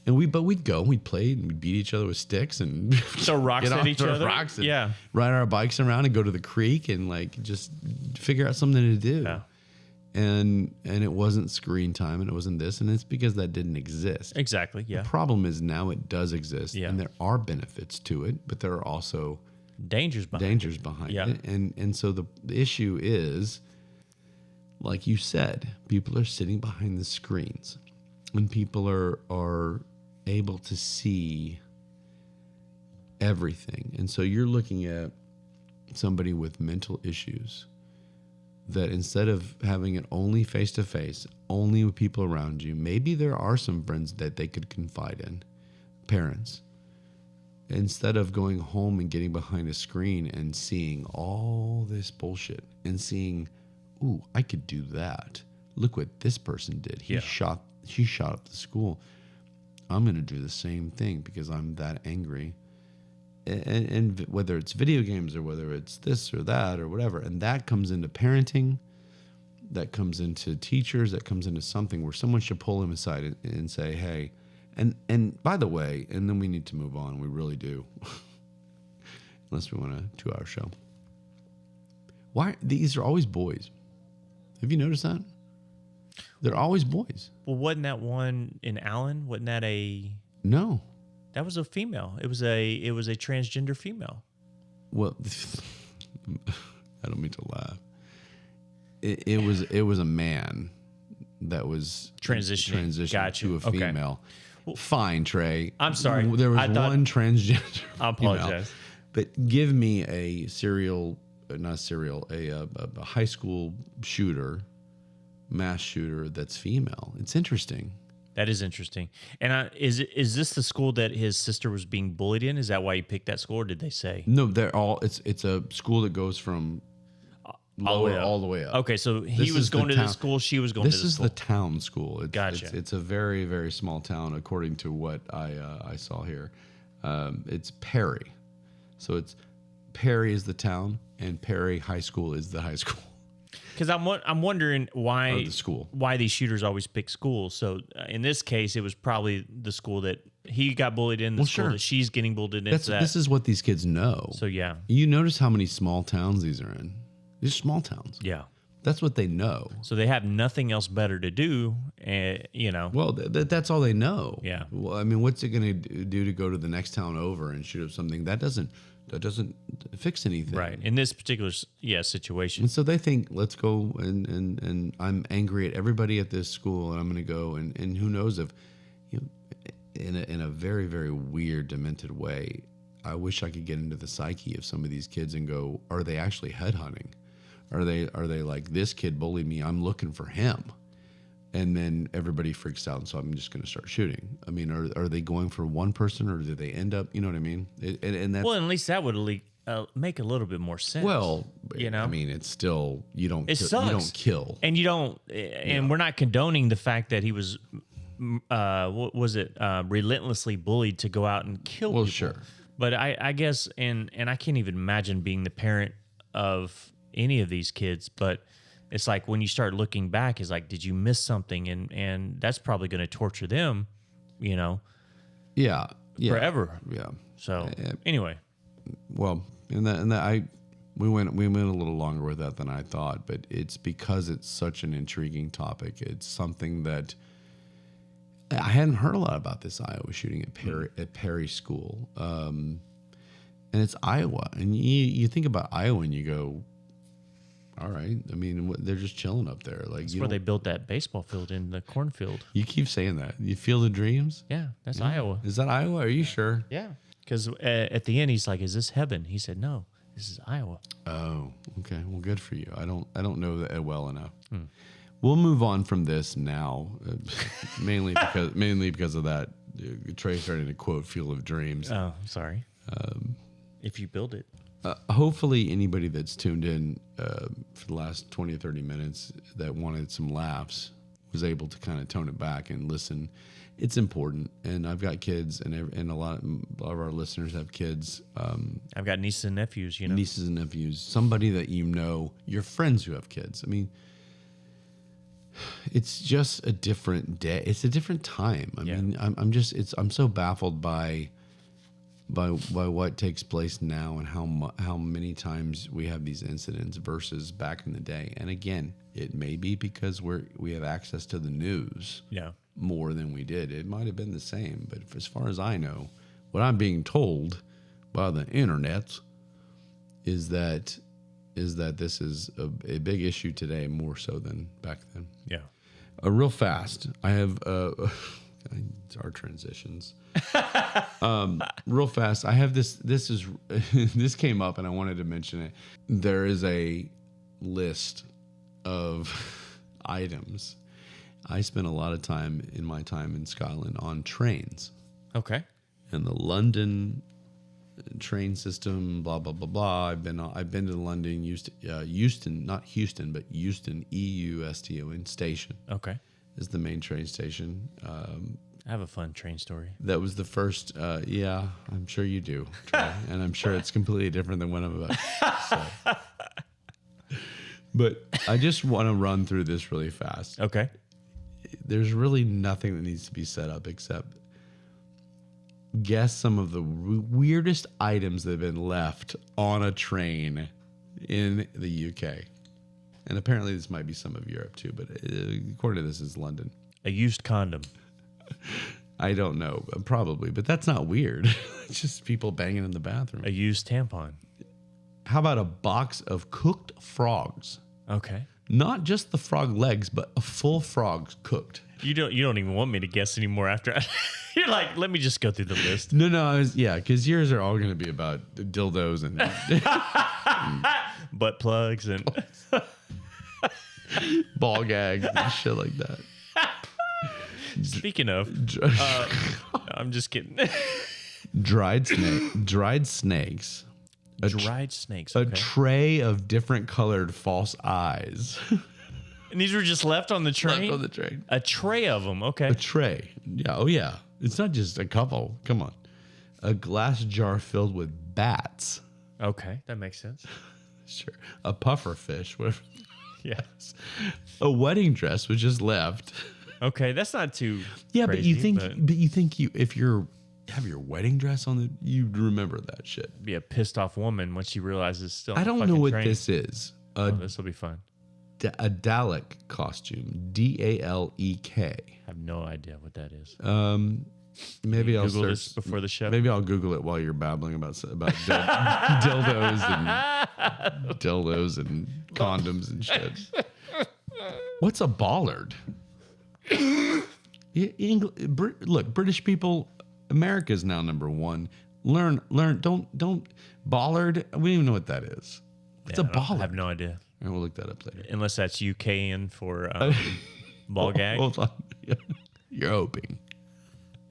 And we'd go, we'd play, and we'd beat each other with sticks and throw rocks at each other, and ride our bikes around and go to the creek and like just figure out something to do. Yeah. And it wasn't screen time and it wasn't this, and it's because that didn't exist. Exactly. Yeah. The problem is now it does exist, and there are benefits to it, but there are also dangers behind it. And so the issue is, like you said, people are sitting behind the screens and people are able to see everything. And so you're looking at somebody with mental issues that instead of having it only face to face, only with people around you, maybe there are some friends that they could confide in, parents. Instead of going home and getting behind a screen and seeing all this bullshit and seeing ooh, I could do that. Look what this person did. She shot up the school. I'm going to do the same thing because I'm that angry. And whether it's video games or whether it's this or that or whatever, and that comes into parenting, that comes into teachers, that comes into something where someone should pull him aside and say, hey, and by the way, and then we need to move on. We really do. Unless we want a 2-hour show. Why? These are always boys. Have you noticed that? They're always boys. Well, wasn't that one in Allen? Wasn't that a... No. That was a female. It was a transgender female. Well, I don't mean to laugh. It was a man that was transitioning gotcha. to a female. Okay. Fine, Trey. I'm sorry. There was one transgender. I apologize. Female, but give me a high school shooter, mass shooter that's female. It's interesting. That is interesting. And is this the school that his sister was being bullied in? Is that why you picked that school, or did they say? No, they're all. It's a school that goes from lower all the way up. Okay, so he was going to this school, she was going to this school. This is the town school. Gotcha. It's a very, very small town, according to what I saw here. It's Perry. So it's Perry is the town, and Perry High School is the high school. Because I'm wondering why the school, why these shooters always pick schools. So in this case, it was probably the school that he got bullied in, the school that she's getting bullied in. This is what these kids know. So yeah, you notice how many small towns these are in. These are small towns. Yeah, that's what they know. So they have nothing else better to do, Well, that's all they know. Yeah. Well, I mean, what's it going to do to go to the next town over and shoot up something that doesn't fix anything, right? In this particular situation. And so they think, let's go and I'm angry at everybody at this school, and I'm going to go and who knows if, in a very, very weird, demented way. I wish I could get into the psyche of some of these kids and go, are they actually headhunting? Are they like, this kid bullied me, I'm looking for him? And then everybody freaks out, and so I'm just going to start shooting. I mean, are they going for one person, or do they end up, you know what I mean? And that's, well, at least that would make a little bit more sense. Well, I mean, it's still, you don't kill. And you don't, and we're not condoning the fact that he was, relentlessly bullied to go out and kill people. Sure. But I guess, and I can't even imagine being the parent of any of these kids, but it's like when you start looking back, it's like, did you miss something? And that's probably going to torture them, Yeah. forever. Yeah. So anyway. Well, we went a little longer with that than I thought, but it's because it's such an intriguing topic. It's something that I hadn't heard a lot about, this Iowa shooting at Perry School. And it's Iowa. And you think about Iowa and you go, all right. I mean, they're just chilling up there. Like, that's where they built that baseball field in the cornfield. You keep saying that. You Field of Dreams? Yeah, that's Iowa. Is that Iowa? Are you sure? Yeah. Because at the end, he's like, is this heaven? He said, no, this is Iowa. Oh, okay. Well, good for you. I don't know that well enough. We'll move on from this now, mainly because of that. Trey starting to quote Field of Dreams. Oh, sorry. If you build it. Hopefully anybody that's tuned in for the last 20 or 30 minutes that wanted some laughs was able to kind of tone it back and listen. It's important. And I've got kids, and a lot of our listeners have kids. I've got nieces and nephews, Nieces and nephews. Somebody that your friends who have kids. I mean, it's just a different day. It's a different time. I mean, I'm so baffled by what takes place now and how many times we have these incidents versus back in the day. And again, it may be because we have access to the news more than we did. It might have been the same, but as far as I know, what I'm being told by the internet is that this is a big issue today, more so than back then. Yeah. Real fast, I have our transitions. Real fast, I have this. This is this came up, and I wanted to mention it. There is a list of items. I spent a lot of time in Scotland on trains. Okay. And the London train system, blah blah blah blah. I've been to London, Euston, not Houston, but Euston, Euston station. Okay. Is the main train station. I have a fun train story. That was the first. Yeah, I'm sure you do, Trey, and I'm sure it's completely different than what I'm about. So. But I just want to run through this really fast. Okay. There's really nothing that needs to be set up except guess some of the weirdest items that have been left on a train in the UK. And apparently this might be some of Europe too, but according to this, is London. A used condom. I don't know, probably, but that's not weird. It's just people banging in the bathroom. A used tampon. How about a box of cooked frogs? Okay. Not just the frog legs, but a full frog cooked. You don't even want me to guess anymore after you're like, let me just go through the list. No, because yours are all going to be about dildos and butt plugs and ball gags and shit like that. Speaking of, I'm just kidding. Dried snakes. Dried snakes. A tray of different colored false eyes. And these were just left on the train? Left on the train. A tray of them. Okay. A tray. Yeah. Oh, yeah. It's not just a couple. Come on. A glass jar filled with bats. Okay. That makes sense. Sure. A puffer fish. Whatever. Yes. A wedding dress was just left. Okay. That's not too Yeah, crazy, but you think if you're have your wedding dress on you'd remember that shit. Be a pissed off woman when she realizes it's still on I don't know what this is. This will be fun. A Dalek costume. Dalek. I have no idea what that is. Maybe I'll Google search this before the show. Maybe I'll Google it while you're babbling about dildos and condoms and shit. What's a bollard? Look, British people, America's now number one. Learn. Don't bollard. We don't even know what that is. What's a bollard? I have no idea. And we'll look that up later. Unless that's UKian for ball gag. Hold on. You're hoping.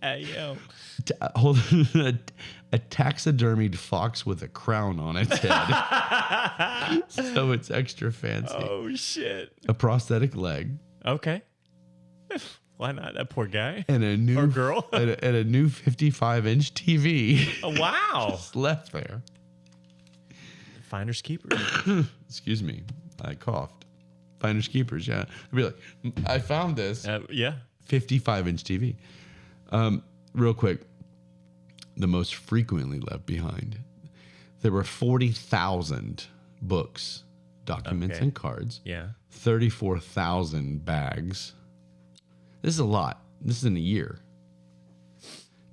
Yo. Hold on. A taxidermied fox with a crown on its head. So it's extra fancy. Oh, shit. A prosthetic leg. Okay. Why not? That poor guy. And a new or girl. and a new 55-inch TV. Oh, wow. Just left there. Finders keepers. Excuse me. I coughed. Finders keepers, yeah. I'd be like, I found this. Yeah. 55-inch TV. Real quick. The most frequently left behind. There were 40,000 books, documents, and cards. Yeah. 34,000 bags. This is a lot. This is in a year.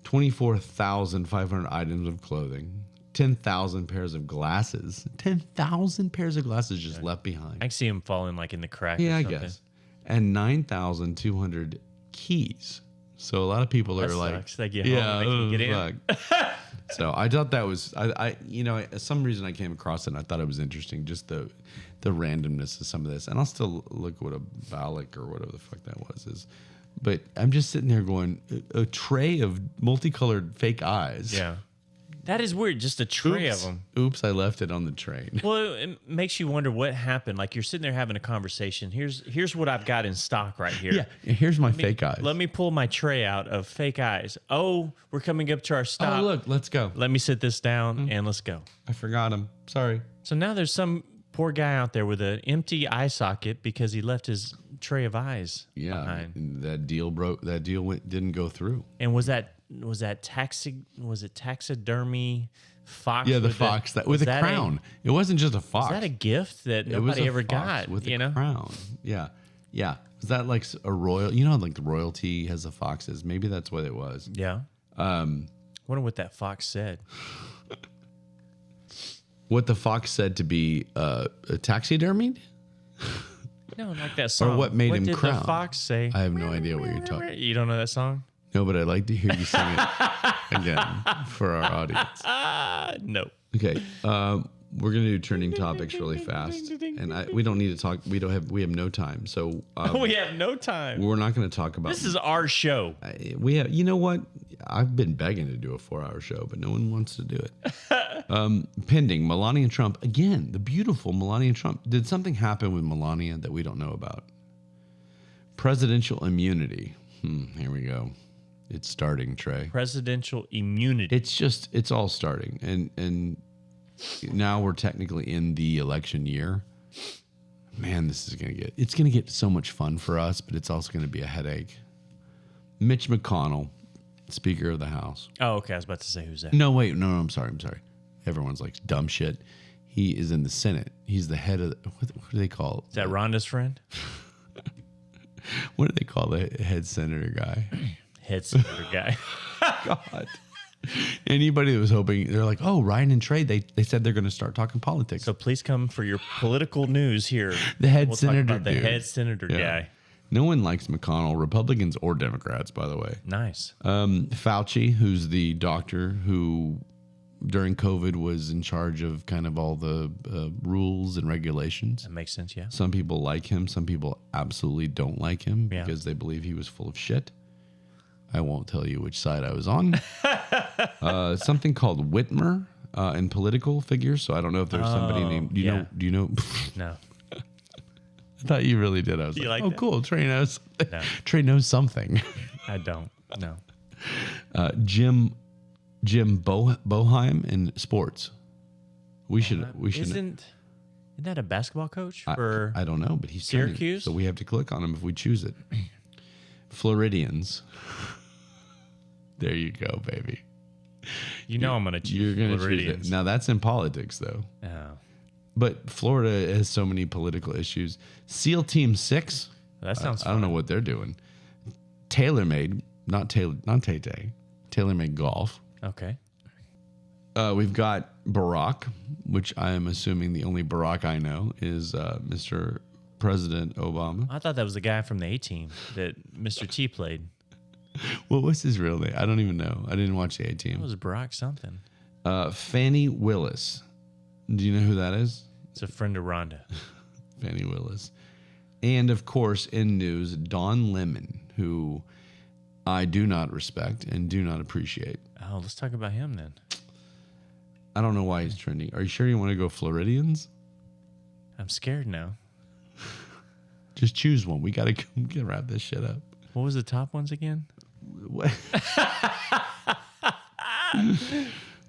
24,500 items of clothing. 10,000 pairs of glasses. 10,000 pairs of glasses just left behind. I can see him falling like in the crack. Yeah, or I something. guess. And 9,200 keys. So a lot of people are like, sucks. They get home and they can get in. So I thought that was, some reason I came across it and I thought it was interesting, just the randomness of some of this. And I'll still look what a Balak or whatever the fuck that was is. But I'm just sitting there going, a tray of multicolored fake eyes. Yeah. That is weird. Just a tray of them. Oops, I left it on the train. Well, it makes you wonder what happened. Like you're sitting there having a conversation. Here's what I've got in stock right here. Yeah, here's my fake eyes. Let me pull my tray out of fake eyes. Oh, we're coming up to our stop. Oh, look, let's go. Let me sit this down and let's go. I forgot them. Sorry. So now there's some poor guy out there with an empty eye socket because he left his tray of eyes behind. And that deal broke. That deal didn't go through. And was it taxidermy fox? Yeah, the fox with a crown. It wasn't just a fox. Was that a gift that nobody ever got? With a crown. Yeah. Was that like a royal? You know, like the royalty has the foxes. Maybe that's what it was. Yeah. Wonder what that fox said. What the fox said to be taxidermied? No, like that song. Or what made him crown? What did the fox say? I have no idea what you're talking about. You don't know that song? No, but I'd like to hear you sing it again for our audience. No. Okay. We're gonna do trending topics really fast, and we don't need to talk. We have no time, so we have no time. We're not going to talk about. This is our show. We have. You know what? I've been begging to do a 4-hour show, but no one wants to do it. Pending Melania Trump again. The beautiful Melania Trump. Did something happen with Melania that we don't know about? Presidential immunity. Here we go. It's starting, Trey. Presidential immunity. It's all starting, and now we're technically in the election year. Man, it's gonna get so much fun for us, but it's also gonna be a headache. Mitch McConnell, Speaker of the House. Oh, okay. I was about to say who's that. No, wait. No, I'm sorry. Everyone's like dumb shit. He is in the Senate. He's the head of what do they call it? Is that Rhonda's friend? What do they call the head senator guy? Head senator guy. God. Anybody that was hoping, they're like, oh, Ryan and Trey, they said they're going to start talking politics. So please come for your political news here. The head we'll senator talk about the dude. head senator guy. No one likes McConnell, Republicans or Democrats, by the way. Nice. Fauci, who's the doctor who during COVID was in charge of kind of all the rules and regulations. That makes sense, yeah. Some people like him. Some people absolutely don't like him because they believe he was full of shit. I won't tell you which side I was on. Something called Whitmer in political figures. So I don't know if there's somebody named. Do you know? No. I thought you really did. I was like, oh, that? Cool. Trey knows. No. Trey knows something. I don't. No. Jim Boheim in sports. We should. Isn't that a basketball coach for? I don't know, but he's Syracuse. So we have to click on him if we choose it. Floridians. There you go, baby. I'm going to choose. You're going to choose it. Now that's in politics, though. Oh. But Florida has so many political issues. SEAL Team 6. That sounds fun. I don't know what they're doing. TaylorMade, not Tay Tay. TaylorMade Golf. Okay. We've got Barack, which I am assuming the only Barack I know is Mr. President Obama. I thought that was the guy from the A-Team that Mr. T played. What was his real name? I don't even know. I didn't watch the A-Team. It was Barack something. Fannie Willis. Do you know who that is? It's a friend of Rhonda. Fannie Willis. And, of course, in news, Don Lemon, who I do not respect and do not appreciate. Oh, let's talk about him then. I don't know why he's trending. Are you sure you want to go Floridians? I'm scared now. Just choose one. We got to wrap this shit up. What was the top ones again? What?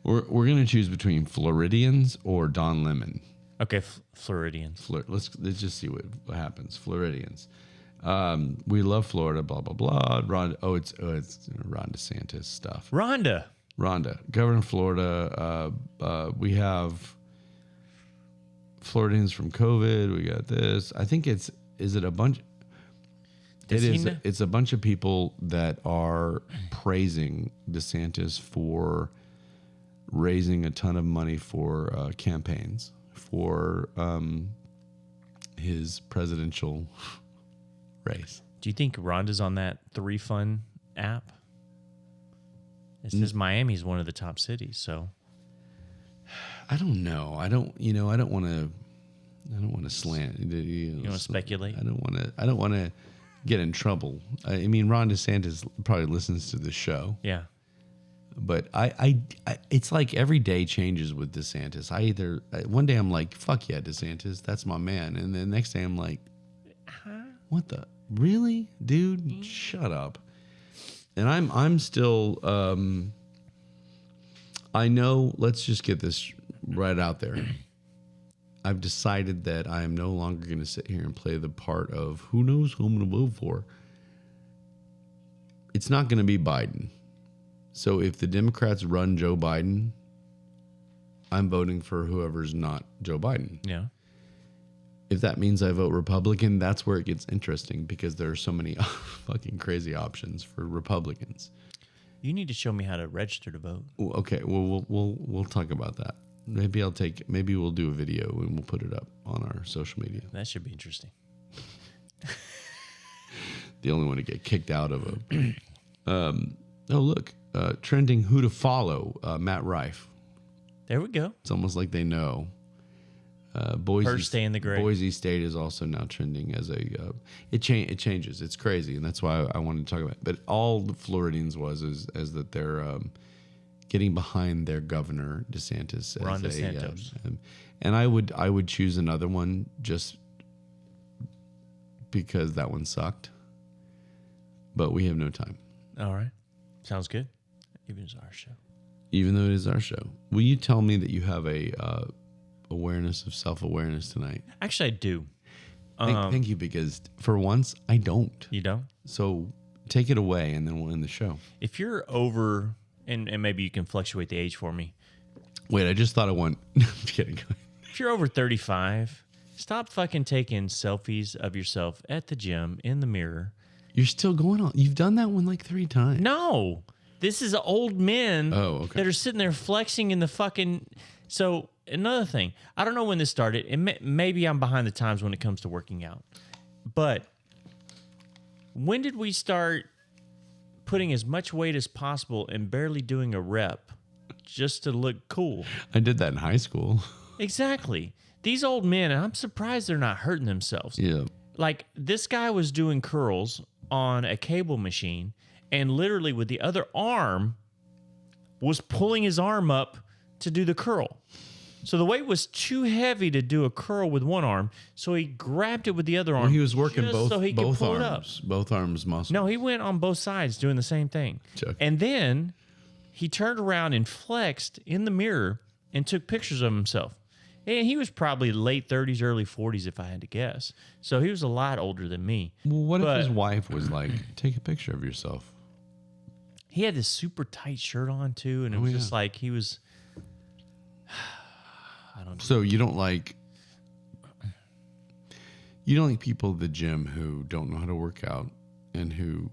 We're going to choose between Floridians or Don Lemon. Okay, Floridians. Let's just see what happens. Floridians. We love Florida, blah, blah, blah. It's Ron DeSantis stuff. Rhonda, governor of Florida. We have Floridians from COVID. We got this. I think is it a bunch? It's a bunch of people that are praising DeSantis for raising a ton of money for campaigns for his presidential race. Do you think Rhonda's on that 3Fun app? It says Miami's one of the top cities, so I don't know. I don't want to slant. You want to speculate? I don't want to get in trouble. I mean, Ron DeSantis probably listens to the show. Yeah. But I it's like every day changes with DeSantis. One day I'm like, fuck yeah, DeSantis, that's my man. And then the next day I'm like, what the, really? Dude, shut up. And I'm still, I know, let's just get this right out there. I've decided that I am no longer going to sit here and play the part of who knows who I'm going to vote for. It's not going to be Biden. So if the Democrats run Joe Biden, I'm voting for whoever's not Joe Biden. Yeah. If that means I vote Republican, that's where it gets interesting because there are so many fucking crazy options for Republicans. You need to show me how to register to vote. Okay, well we'll talk about that. Maybe we'll do a video and we'll put it up on our social media. That should be interesting. The only one to get kicked out of a. Oh look, trending who to follow. Matt Rife. There we go. It's almost like they know. Boise, stay in the grave. Boise State is also now trending as a. It changes. It's crazy, and that's why I wanted to talk about it. But all the Floridians is that they're getting behind their governor DeSantis. Ron DeSantis. And I would choose another one just because that one sucked. But we have no time. All right. Sounds good. Even though it is our show. Will you tell me that you have a awareness of self-awareness tonight? Actually, I do. Thank you, because for once, I don't. You don't? So take it away, and then we'll end the show. If you're over, and maybe you can fluctuate the age for me. Wait, I just thought I want... I'm kidding. If you're over 35, stop fucking taking selfies of yourself at the gym in the mirror. You're still going on. You've done that one like 3 times. No. This is old men that are sitting there flexing in the fucking... So, another thing. I don't know when this started. Maybe I'm behind the times when it comes to working out. But when did we start putting as much weight as possible and barely doing a rep just to look cool? I did that in high school. Exactly. These old men, and I'm surprised they're not hurting themselves. Yeah. Like, this guy was doing curls on a cable machine and literally with the other arm was pulling his arm up to do the curl. So the weight was too heavy to do a curl with one arm, so he grabbed it with the other arm. Well, he was working both arms. Both arms muscles. No, he went on both sides doing the same thing. Okay. And then he turned around and flexed in the mirror and took pictures of himself. And he was probably late 30s, early 40s, if I had to guess. So he was a lot older than me. Well, what if his wife was like, take a picture of yourself? He had this super tight shirt on, too, and it was just like he was... I don't know. So you don't like people at the gym who don't know how to work out and who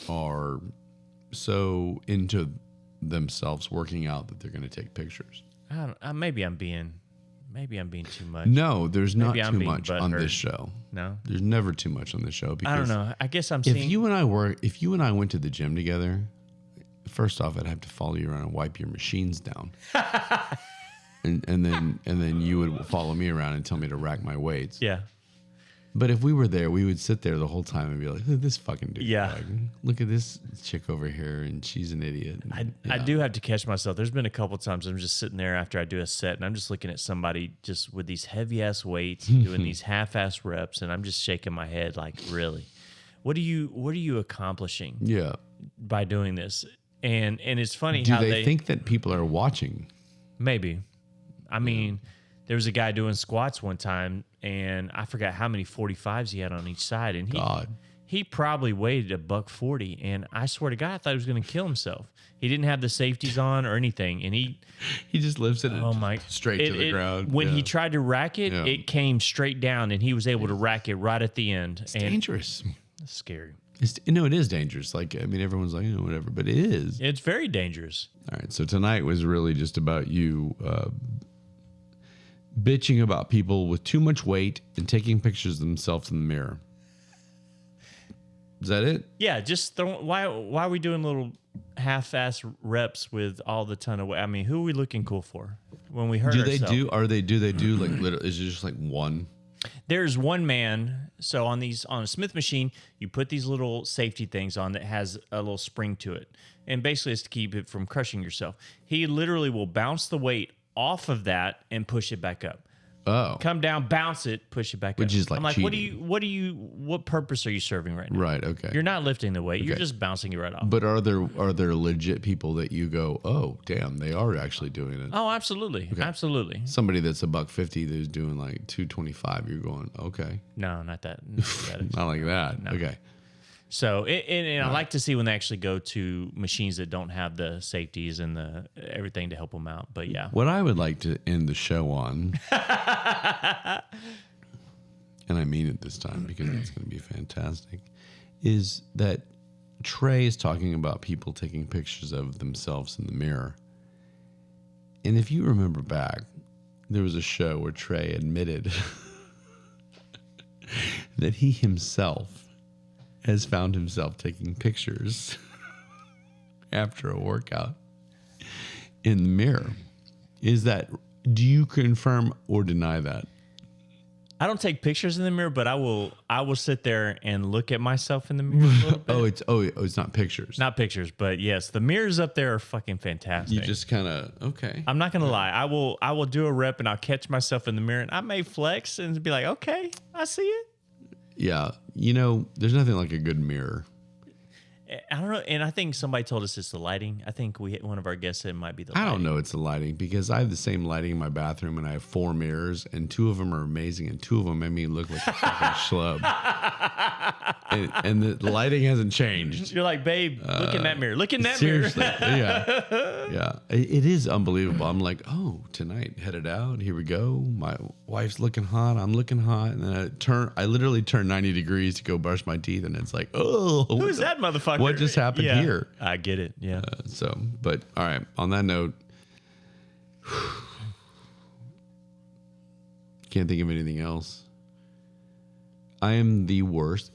are so into themselves working out that they're going to take pictures. Maybe I'm being too much. No, there's not too much butthurt on this show. No, there's never too much on this show. Because I don't know. I guess I'm seeing. If you and I went to the gym together, first off, I'd have to follow you around and wipe your machines down. And then you would follow me around and tell me to rack my weights. Yeah. But if we were there, we would sit there the whole time and be like, look at this fucking dude. Yeah. Look at this chick over here, and she's an idiot. I do have to catch myself. There's been a couple times I'm just sitting there after I do a set, and I'm just looking at somebody just with these heavy-ass weights, doing these half-ass reps, and I'm just shaking my head like, really? What are you accomplishing by doing this? And it's funny how they think that people are watching? Maybe. I mean, there was a guy doing squats one time, and I forgot how many 45s he had on each side, and he probably weighed $140, and I swear to God, I thought he was going to kill himself. He didn't have the safeties on or anything, and he just lifts it straight to the ground. When he tried to rack it, it came straight down, and he was able to rack it right at the end. It's dangerous. It's scary. It is dangerous. Like, I mean, everyone's like, whatever, but it is. It's very dangerous. All right, so tonight was really just about you bitching about people with too much weight and taking pictures of themselves in the mirror. Is that it? Yeah, just why are we doing little half-ass reps with all the ton of weight? I mean, who are we looking cool for when we hurt ourselves? Do they do like literally, is it just like one? There's one man. So on a Smith machine, you put these little safety things on that has a little spring to it. And basically it's to keep it from crushing yourself. He literally will bounce the weight off of that and push it back up. Oh. Come down, bounce it, push it back up. Which is like I'm like, cheating. what purpose are you serving right now? Right, okay. You're not lifting the weight. You're just bouncing it right off. But are there legit people that you go, oh, damn, they are actually doing it? Oh, absolutely. Okay. Absolutely. Somebody that's $150 that's doing like 225, you're going, okay. No, not that. Not like that. No. Okay. So, and I like to see when they actually go to machines that don't have the safeties and the everything to help them out. But yeah. What I would like to end the show on, and I mean it this time because it's going to be fantastic, is that Trey is talking about people taking pictures of themselves in the mirror. And if you remember back, there was a show where Trey admitted that he himself has found himself taking pictures after a workout in the mirror. Is that Do you confirm or deny that? I don't take pictures in the mirror, but I will sit there and look at myself in the mirror a little bit. It's not pictures. Not pictures, but yes, the mirrors up there are fucking fantastic. You just kind of okay. I'm not gonna lie. I will do a rep and I'll catch myself in the mirror and I may flex and be like, okay, I see it. Yeah, there's nothing like a good mirror. I don't know, and I think somebody told us it's the lighting. I think one of our guests said it might be the lighting. I don't know it's the lighting because I have the same lighting in my bathroom and I have 4 mirrors and 2 of them are amazing and 2 of them make me look like a fucking schlub. And the lighting hasn't changed. You're like, babe, look in that mirror. Look in that seriously, mirror. Yeah. It is unbelievable. I'm like, oh, tonight, headed out. Here we go. My wife's looking hot. I'm looking hot. And then I literally turn 90 degrees to go brush my teeth. And it's like, oh. Who's that motherfucker? What just happened here? I get it. Yeah. But all right. On that note, can't think of anything else. I am the worst.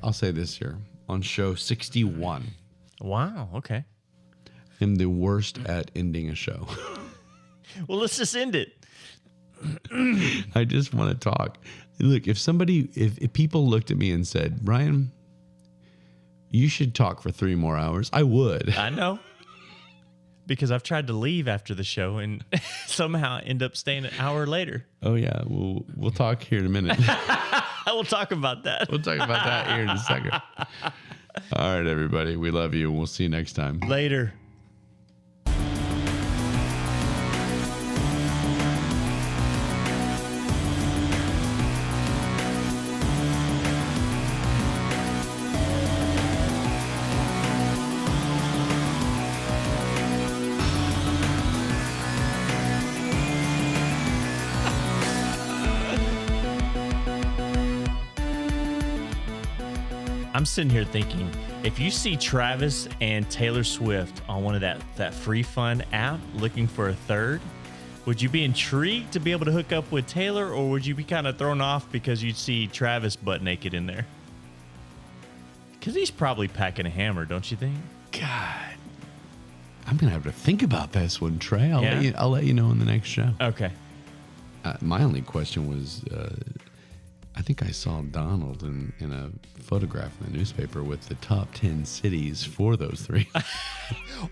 I'll say this here on show 61. Wow. Okay. I'm the worst at ending a show. Well, let's just end it. I just want to talk. Look, if people looked at me and said, Brian, you should talk for 3 more hours, I would. I know. Because I've tried to leave after the show and somehow end up staying an hour later. Oh, yeah. We'll talk here in a minute. We'll talk about that. We'll talk about that here in a second. All right, everybody. We love you. We'll see you next time. Later. I'm sitting here thinking, if you see Travis and Taylor Swift on one of that free fun app looking for a third, would you be intrigued to be able to hook up with Taylor, or would you be kind of thrown off because you'd see Travis butt naked in there? Because he's probably packing a hammer, don't you think? God. I'm going to have to think about this one, Trey. Yeah? I'll let you know in the next show. Okay. My only question was, I think I saw Donald in a photograph in the newspaper with the top 10 cities for those 3.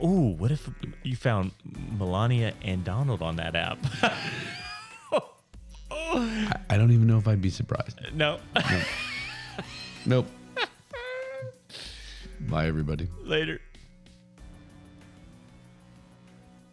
Ooh, what if you found Melania and Donald on that app? I don't even know if I'd be surprised. No. Nope. Bye, everybody. Later.